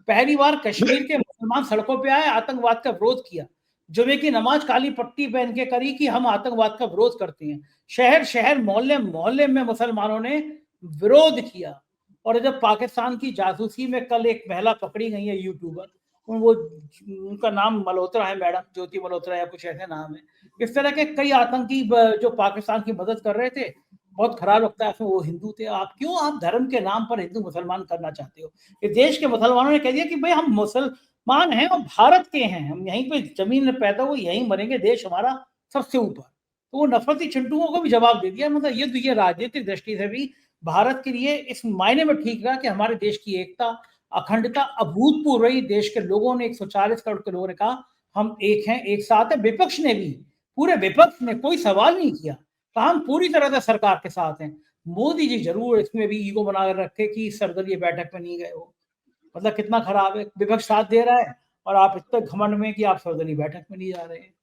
पहली बार कश्मीर के मुसलमान सड़कों पे आए, आतंकवाद का विरोध किया, जुमे की नमाज काली पट्टी पहन के करी कि हम आतंकवाद का विरोध करते हैं। शहर शहर मोहल्ले मोहल्ले में मुसलमानों ने विरोध किया। और जब पाकिस्तान की जासूसी में कल एक महिला पकड़ी गई है, यूट्यूबर, वो उनका नाम मल्होत्रा है, मैडम ज्योति मल्होत्रा या कुछ ऐसे नाम है। इस तरह के कई आतंकी जो पाकिस्तान की मदद कर रहे थे, बहुत खराब लगता है। वो हिंदू थे। आप क्यों, आप धर्म के नाम पर हिंदू मुसलमान करना चाहते हो? इस देश के मुसलमानों ने कह दिया कि भाई हम मुसलमान हैं और भारत के हैं, हम यहीं पे जमीन में पैदा हुए, यहीं मरेंगे, देश हमारा सबसे ऊपर। तो वो नफरती चिंटुओं को भी जवाब दे दिया। मतलब ये राजनीतिक दृष्टि से भी भारत के लिए इस मायने में ठीक रहा कि हमारे देश की एकता, अखंडता अभूतपूर्व रही। देश के लोगों ने, 140 करोड़ के लोगों ने कहा हम एक हैं, एक साथ है। विपक्ष ने भी, पूरे विपक्ष ने कोई सवाल नहीं किया, हम पूरी तरह से सरकार के साथ हैं। मोदी जी जरूर इसमें भी ईगो बना कर रखे कि सर्वदलीय बैठक में नहीं गए हो। मतलब कितना खराब है, विपक्ष साथ दे रहा है और आप इतने घमंड में कि आप सर्वदलीय बैठक में नहीं जा रहे हैं।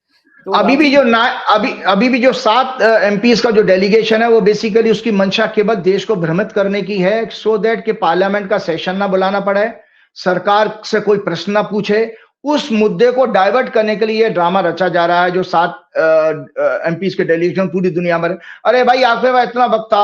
तो अभी भी जो 7 एमपीज का जो डेलीगेशन है, वो बेसिकली उसकी मंशा केवल देश को भ्रमित करने की है, सो दैट कि पार्लियामेंट का सेशन ना बुलाना पड़े, सरकार से कोई प्रश्न ना पूछे। उस मुद्दे को डाइवर्ट करने के लिए ये ड्रामा रचा जा रहा है। जो 7 एमपीज के डेलीगेशन पूरी दुनिया में, अरे भाई आपके पास इतना वक्त था,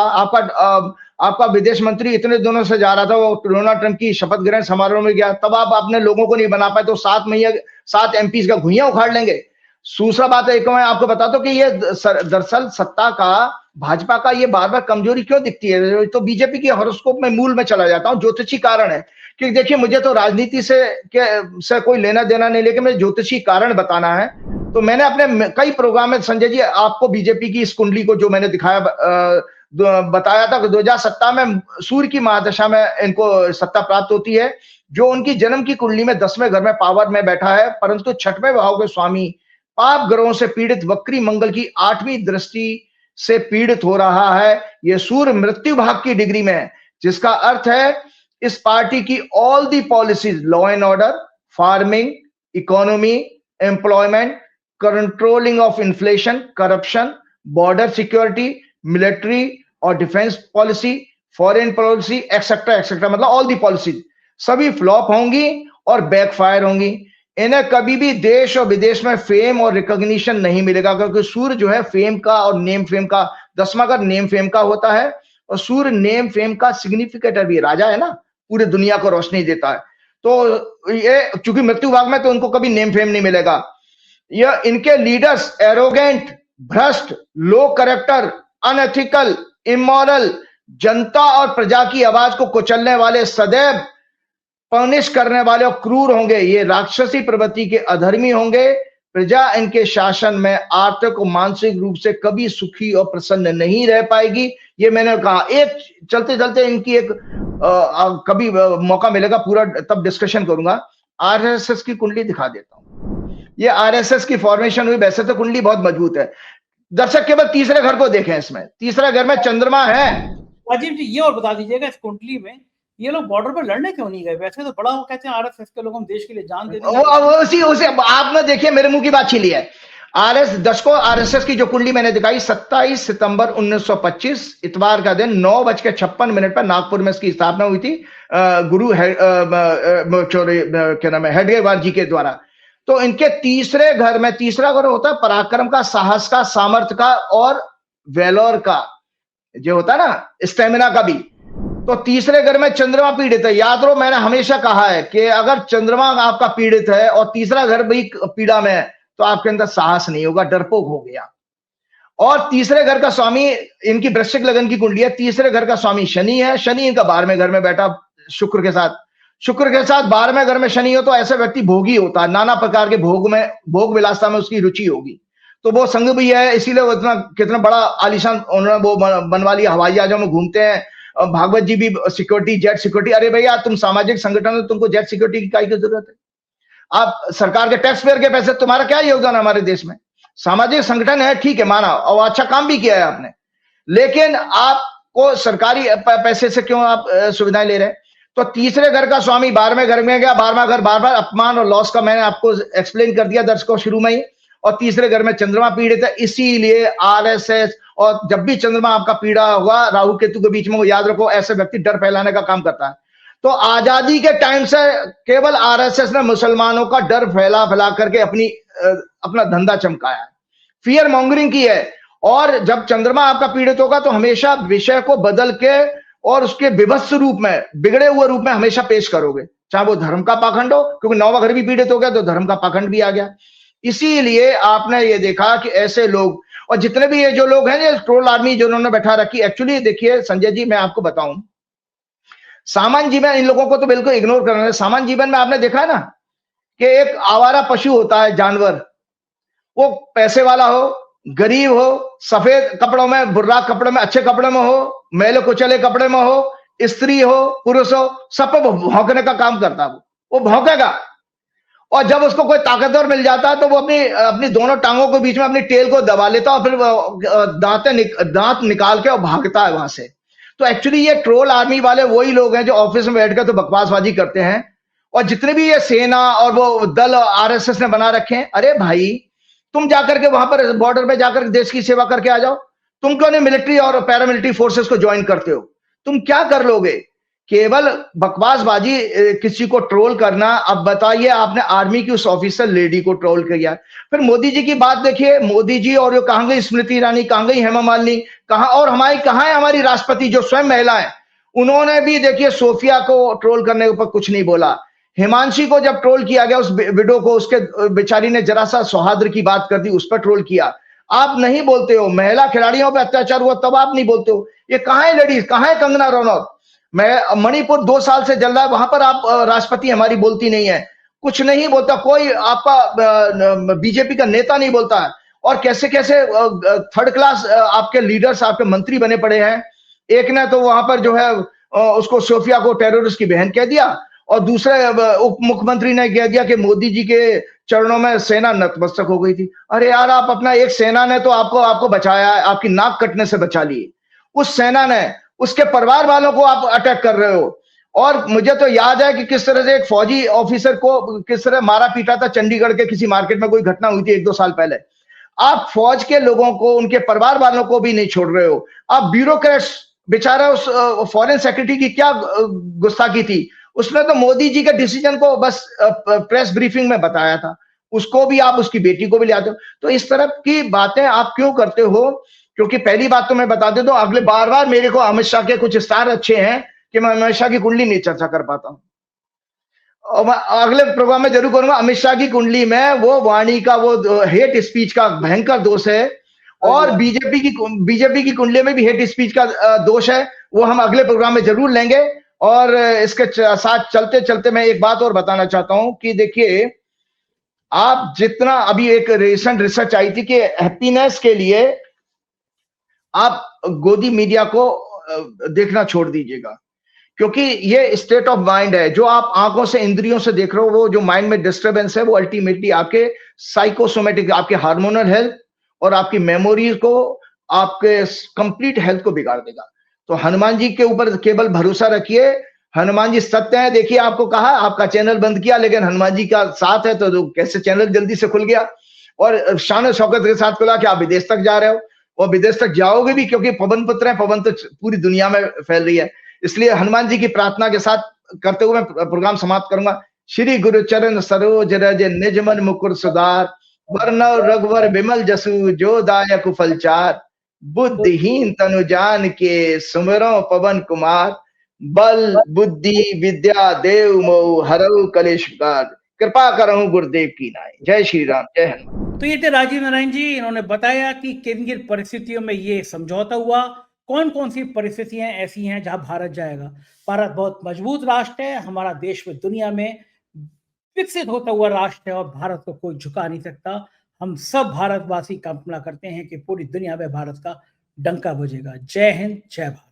आपका विदेश मंत्री इतने दिनों से जा रहा था, वो डोनाल्ड ट्रंप की शपथ ग्रहण समारोह में गया, तब आप अपने लोगों को नहीं बना पाए, तो 7 एमपीज का घुइयां उखाड़ लेंगे। दूसरा बात है, एक मैं आपको बताता हूं कि ये दरअसल सत्ता का, भाजपा का ये बार बार कमजोरी क्यों दिखती है। तो बीजेपी की हॉरोस्कोप में मूल में चला जाता हूं, ज्योतिषी कारण है। क्योंकि देखिए, मुझे तो राजनीति से कोई लेना देना नहीं, लेकिन मुझे ज्योतिषी कारण बताना है। तो मैंने अपने कई प्रोग्राम में, संजय जी, आपको बीजेपी की इस कुंडली को जो मैंने दिखाया, बताया था कि 2017 में सूर्य की महादशा में इनको सत्ता प्राप्त होती है, जो उनकी जन्म की कुंडली में 10वें घर में पावर में बैठा है, परंतु 6वें भाव के स्वामी पाप ग्रहों से पीड़ित वक्री मंगल की 8वीं दृष्टि से पीड़ित हो रहा है। यह सूर्य मृत्यु भाग की डिग्री में है, जिसका अर्थ है इस पार्टी की all the policies, law and order, farming, economy, employment, controlling of inflation, corruption, border security, military और defence policy, foreign policy, etcetera etcetera, मतलब ऑल दी पॉलिसीज सभी फ्लॉप होंगी और बैकफायर होंगी। इन्हें कभी भी देश और विदेश में फेम और रिकॉग्निशन नहीं मिलेगा, क्योंकि सूर्य जो है फेम का और नेम फेम का 10वां घर नेम फेम का होता है, और सूर्य नेम फेम का सिग्निफिकेटर भी राजा है ना, पूरी दुनिया को रोशनी देता है। तो ये चूंकि मृत्यु भाग में, तो उनको कभी नेम फेम नहीं मिलेगा। यह इनके लीडर्स एरोगेंट, भ्रष्ट, लो कैरेक्टर, अनएथिकल, इमोरल, जनता और प्रजा की आवाज को कुचलने वाले, सदैव पनिश करने वाले और क्रूर होंगे। ये राक्षसी प्रवृत्ति के अधर्मी होंगे। प्रजा इनके शासन में आर्थिक और मानसिक रूप से कभी सुखी और प्रसन्न नहीं रह पाएगी। ये मैंने कहा। एक चलते चलते इनकी एक कभी मौका मिलेगा पूरा तब डिस्कशन करूंगा। आरएसएस की कुंडली दिखा देता हूं। ये आरएसएस की फॉर्मेशन हुई, वैसे तो कुंडली बहुत मजबूत है। दर्शक केवल तीसरे घर को देखें, इसमें तीसरे घर में चंद्रमा है। राजीव जी, ये और बता दीजिएगा, इस कुंडली में ये लोग बॉर्डर पर लड़ने क्यों नहीं गए? वैसे तो बड़ा वो कहते हैं आरएसएस के लोग हम देश के लिए जान दे देंगे। उसे आपने देखिए, मेरे मुंह की बात छीनी है। आरएसएस की जो कुंडली मैंने दिखाई, 27 सितंबर 1925 इतवार का दिन 9:56 पर नागपुर में इसकी स्थापना हुई थी गुरु क्या नाम है, हेडगेवार जी के द्वारा। तो इनके तीसरे घर में, तीसरा घर होता है पराक्रम का, साहस का, सामर्थ्य का और वेलोर का, जो होता है ना स्टेमिना का भी। तो तीसरे घर में चंद्रमा पीड़ित है। याद रहो, मैंने हमेशा कहा है कि अगर चंद्रमा आपका पीड़ित है और तीसरा घर भी पीड़ा में है, तो आपके अंदर साहस नहीं होगा, डरपोक हो गया। और तीसरे घर का स्वामी, इनकी वृश्चिक लगन की कुंडली है, तीसरे घर का स्वामी शनि है। शनि इनका 12वें घर में बैठा शुक्र के साथ। शुक्र के साथ 12वें घर में शनि हो तो ऐसा व्यक्ति भोगी होता है, नाना प्रकार के भोग विलासता में उसकी रुचि होगी। तो वो संघ भी है, इसीलिए वो इतना कितना बड़ा आलिशान उन्होंने वो बनवा लिया, हवाई जहाजों में घूमते हैं। भागवत जी भी सिक्योरिटी, जेट सिक्योरिटी। अरे भैया, तुम सामाजिक संगठन हो, तुमको जेट सिक्योरिटी की काय की जरूरत है? आप सरकार के टैक्स पेयर के पैसे, तुम्हारा क्या योगदान है हमारे देश में? सामाजिक संगठन है, ठीक है, माना, और अच्छा काम भी किया है आपने, लेकिन आपको सरकारी पैसे से क्यों आप सुविधाएं ले रहे हैं? तो तीसरे घर का स्वामी 12वें घर में गया। 12वां घर बार बार अपमान और लॉस का मैंने आपको एक्सप्लेन कर दिया दर्शकों शुरू में ही। और तीसरे घर में चंद्रमा पीड़ित है, इसीलिए आरएसएस, और जब भी चंद्रमा आपका पीड़ा होगा राहु केतु के बीच में, याद रखो, ऐसे व्यक्ति डर फैलाने का काम करता है। तो आजादी के टाइम से केवल आरएसएस ने मुसलमानों का डर फैला फैला करके अपना धंधा चमकाया है, फियर मॉन्गरिंग की है। और जब चंद्रमा आपका पीड़ित होगा तो हमेशा विषय को बदल के और उसके विभत्स रूप में, बिगड़े हुए रूप में हमेशा पेश करोगे, चाहे वो धर्म का पाखंड हो, क्योंकि 9वां घर भी पीड़ित हो गया तो धर्म का पाखंड भी आ गया। इसीलिए आपने ये देखा कि ऐसे लोग, और जितने भी ये जो लोग हैं, ये ट्रोल आर्मी जो उन्होंने बैठा रखी, एक्चुअली देखिए संजय जी, मैं आपको बताऊं, सामान्य जीवन, इन लोगों को तो बिल्कुल इग्नोर करना है। सामान्य जीवन में आपने देखा है ना कि एक आवारा पशु होता है, जानवर, वो पैसे वाला हो, गरीब हो, सफेद कपड़ों में, बुर्राक कपड़ों में, अच्छे कपड़े में हो, मैले कुचले कपड़े में हो, स्त्री हो, पुरुष हो, सब पे भौंकने का काम करता है। वो भौंकेगा, और जब उसको कोई ताकतवर मिल जाता है तो वो अपनी दोनों टांगों के बीच में अपनी टेल को दबा लेता है और फिर दांत निकाल के और भागता है वहां से। तो एक्चुअली ये ट्रोल आर्मी वाले वही लोग हैं जो ऑफिस में बैठकर तो बकवासबाजी करते हैं। और जितने भी ये सेना और वो दल आरएसएस ने बना रखे हैं, अरे भाई, तुम जाकर के वहां पर बॉर्डर पे जाकर देश की सेवा करके आ जाओ। तुम क्यों नहीं मिलिट्री और पैरामिलिट्री फोर्सेस को ज्वाइन करते हो? तुम क्या कर लोगे? केवल बकवासबाजी, किसी को ट्रोल करना। अब बताइए, आपने आर्मी की उस ऑफिसर लेडी को ट्रोल किया। फिर मोदी जी की बात देखिए, मोदी जी, और ये कहां गई स्मृति ईरानी, कहां गई हेमा मालिनी, कहां, और कहां है हमारी राष्ट्रपति जो स्वयं महिला है? उन्होंने भी देखिए सोफिया को ट्रोल करने के ऊपर कुछ नहीं बोला। हिमांशी को जब ट्रोल किया गया, उस विडो को, उसके बेचारी ने जरा सा सौहार्द की बात कर दी, उस पर ट्रोल किया। आप नहीं बोलते हो। महिला खिलाड़ियों पर अत्याचार हुआ तब आप नहीं बोलते हो। ये कहां है लेडीज, कहां है कंगना रनौत? मैं मणिपुर 2 साल से जल रहा है, वहां पर आप राष्ट्रपति हमारी बोलती नहीं है, कुछ नहीं बोलता कोई, आपका बीजेपी का नेता नहीं बोलता है। और कैसे कैसे थर्ड क्लास आपके लीडर्स, आपके मंत्री बने पड़े हैं। एक ने तो वहां पर जो है उसको, सोफिया को टेररिस्ट की बहन कह दिया, और दूसरे उप मुख्यमंत्री ने कह दिया कि मोदी जी के चरणों में सेना नतमस्तक हो गई थी। अरे यार, आप अपना एक सेना ने तो आपको बचाया है, आपकी नाक कटने से बचा ली। उस सेना ने, उसके परिवार वालों को आप अटैक कर रहे हो। और मुझे तो याद है कि किस तरह से एक फौजी ऑफिसर को किस तरह मारा पीटा था चंडीगढ़ के किसी मार्केट में, कोई घटना हुई थी 1-2 साल पहले। आप फौज के लोगों को, उनके परिवार वालों को भी नहीं छोड़ रहे हो। आप ब्यूरोक्रेट्स, बेचारा उस फॉरेन सेक्रेटरी की क्या गुस्ताखी थी, उसने तो मोदी जी के डिसीजन को बस प्रेस ब्रीफिंग में बताया था। उसको भी आप, उसकी बेटी को भी ले आते हो। तो इस तरह की बातें आप क्यों करते हो? क्योंकि पहली बात तो मैं बता देता हूं, अगले बार मेरे को अमित शाह के कुछ स्टार अच्छे हैं कि मैं अमित शाह की कुंडली नहीं चर्चा कर पाता हूं। और मैं अगले प्रोग्राम में जरूर करूंगा। अमित शाह की कुंडली में वो वाणी का, वो हेट स्पीच का भयंकर दोष है, और बीजेपी की कुंडली में भी हेट स्पीच का दोष है। वो हम अगले प्रोग्राम में जरूर लेंगे। और इसके साथ चलते चलते मैं एक बात और बताना चाहता हूं कि देखिए, आप जितना, अभी एक रिसेंट रिसर्च आई थी कि हैप्पीनेस के लिए आप गोदी मीडिया को देखना छोड़ दीजिएगा, क्योंकि ये स्टेट ऑफ माइंड है। जो आप आंखों से, इंद्रियों से देख रहे हो, वो जो माइंड में डिस्टरबेंस है, वो अल्टीमेटली आपके साइकोसोमेटिक, आपके हार्मोनल हेल्थ और आपकी मेमोरी को, आपके कंप्लीट हेल्थ को बिगाड़ देगा। तो हनुमान जी के ऊपर केवल भरोसा रखिए। हनुमान जी सत्य है। देखिए, आपको कहा, आपका चैनल बंद किया, लेकिन हनुमान जी का साथ है तो कैसे चैनल जल्दी से खुल गया। और शान शौकत के साथ खुला कि आप विदेश तक जा रहे हो, और विदेश तक जाओगे भी, क्योंकि पवन पुत्र है, पवन तो पूरी दुनिया में फैल रही है। इसलिए हनुमान जी की प्रार्थना के साथ करते हुए मैं प्रोग्राम समाप्त करूंगा। श्री गुरु चरण सरोज रज निज मन मुकुर सुधार, वर्णव रघुवर विमल जसु जो दायक फलचार, बुद्धिहीन तनु जान के सुमिरो पवन कुमार, बल बुद्धि विद्या देव मोह हरऊ कलेश विकार, कृपा करहु गुरुदेव की नाय। जय श्री राम, जय हनुमान। तो ये थे राजीव नारायण जी। इन्होंने बताया कि किन किन परिस्थितियों में ये समझौता हुआ, कौन कौन सी परिस्थितियां ऐसी हैं जहां भारत जाएगा। भारत बहुत मजबूत राष्ट्र है, हमारा देश में दुनिया में विकसित होता हुआ राष्ट्र है, और भारत को कोई झुका नहीं सकता। हम सब भारतवासी कल्पना करते हैं कि पूरी दुनिया में भारत का डंका बजेगा। जय हिंद, जय भारत।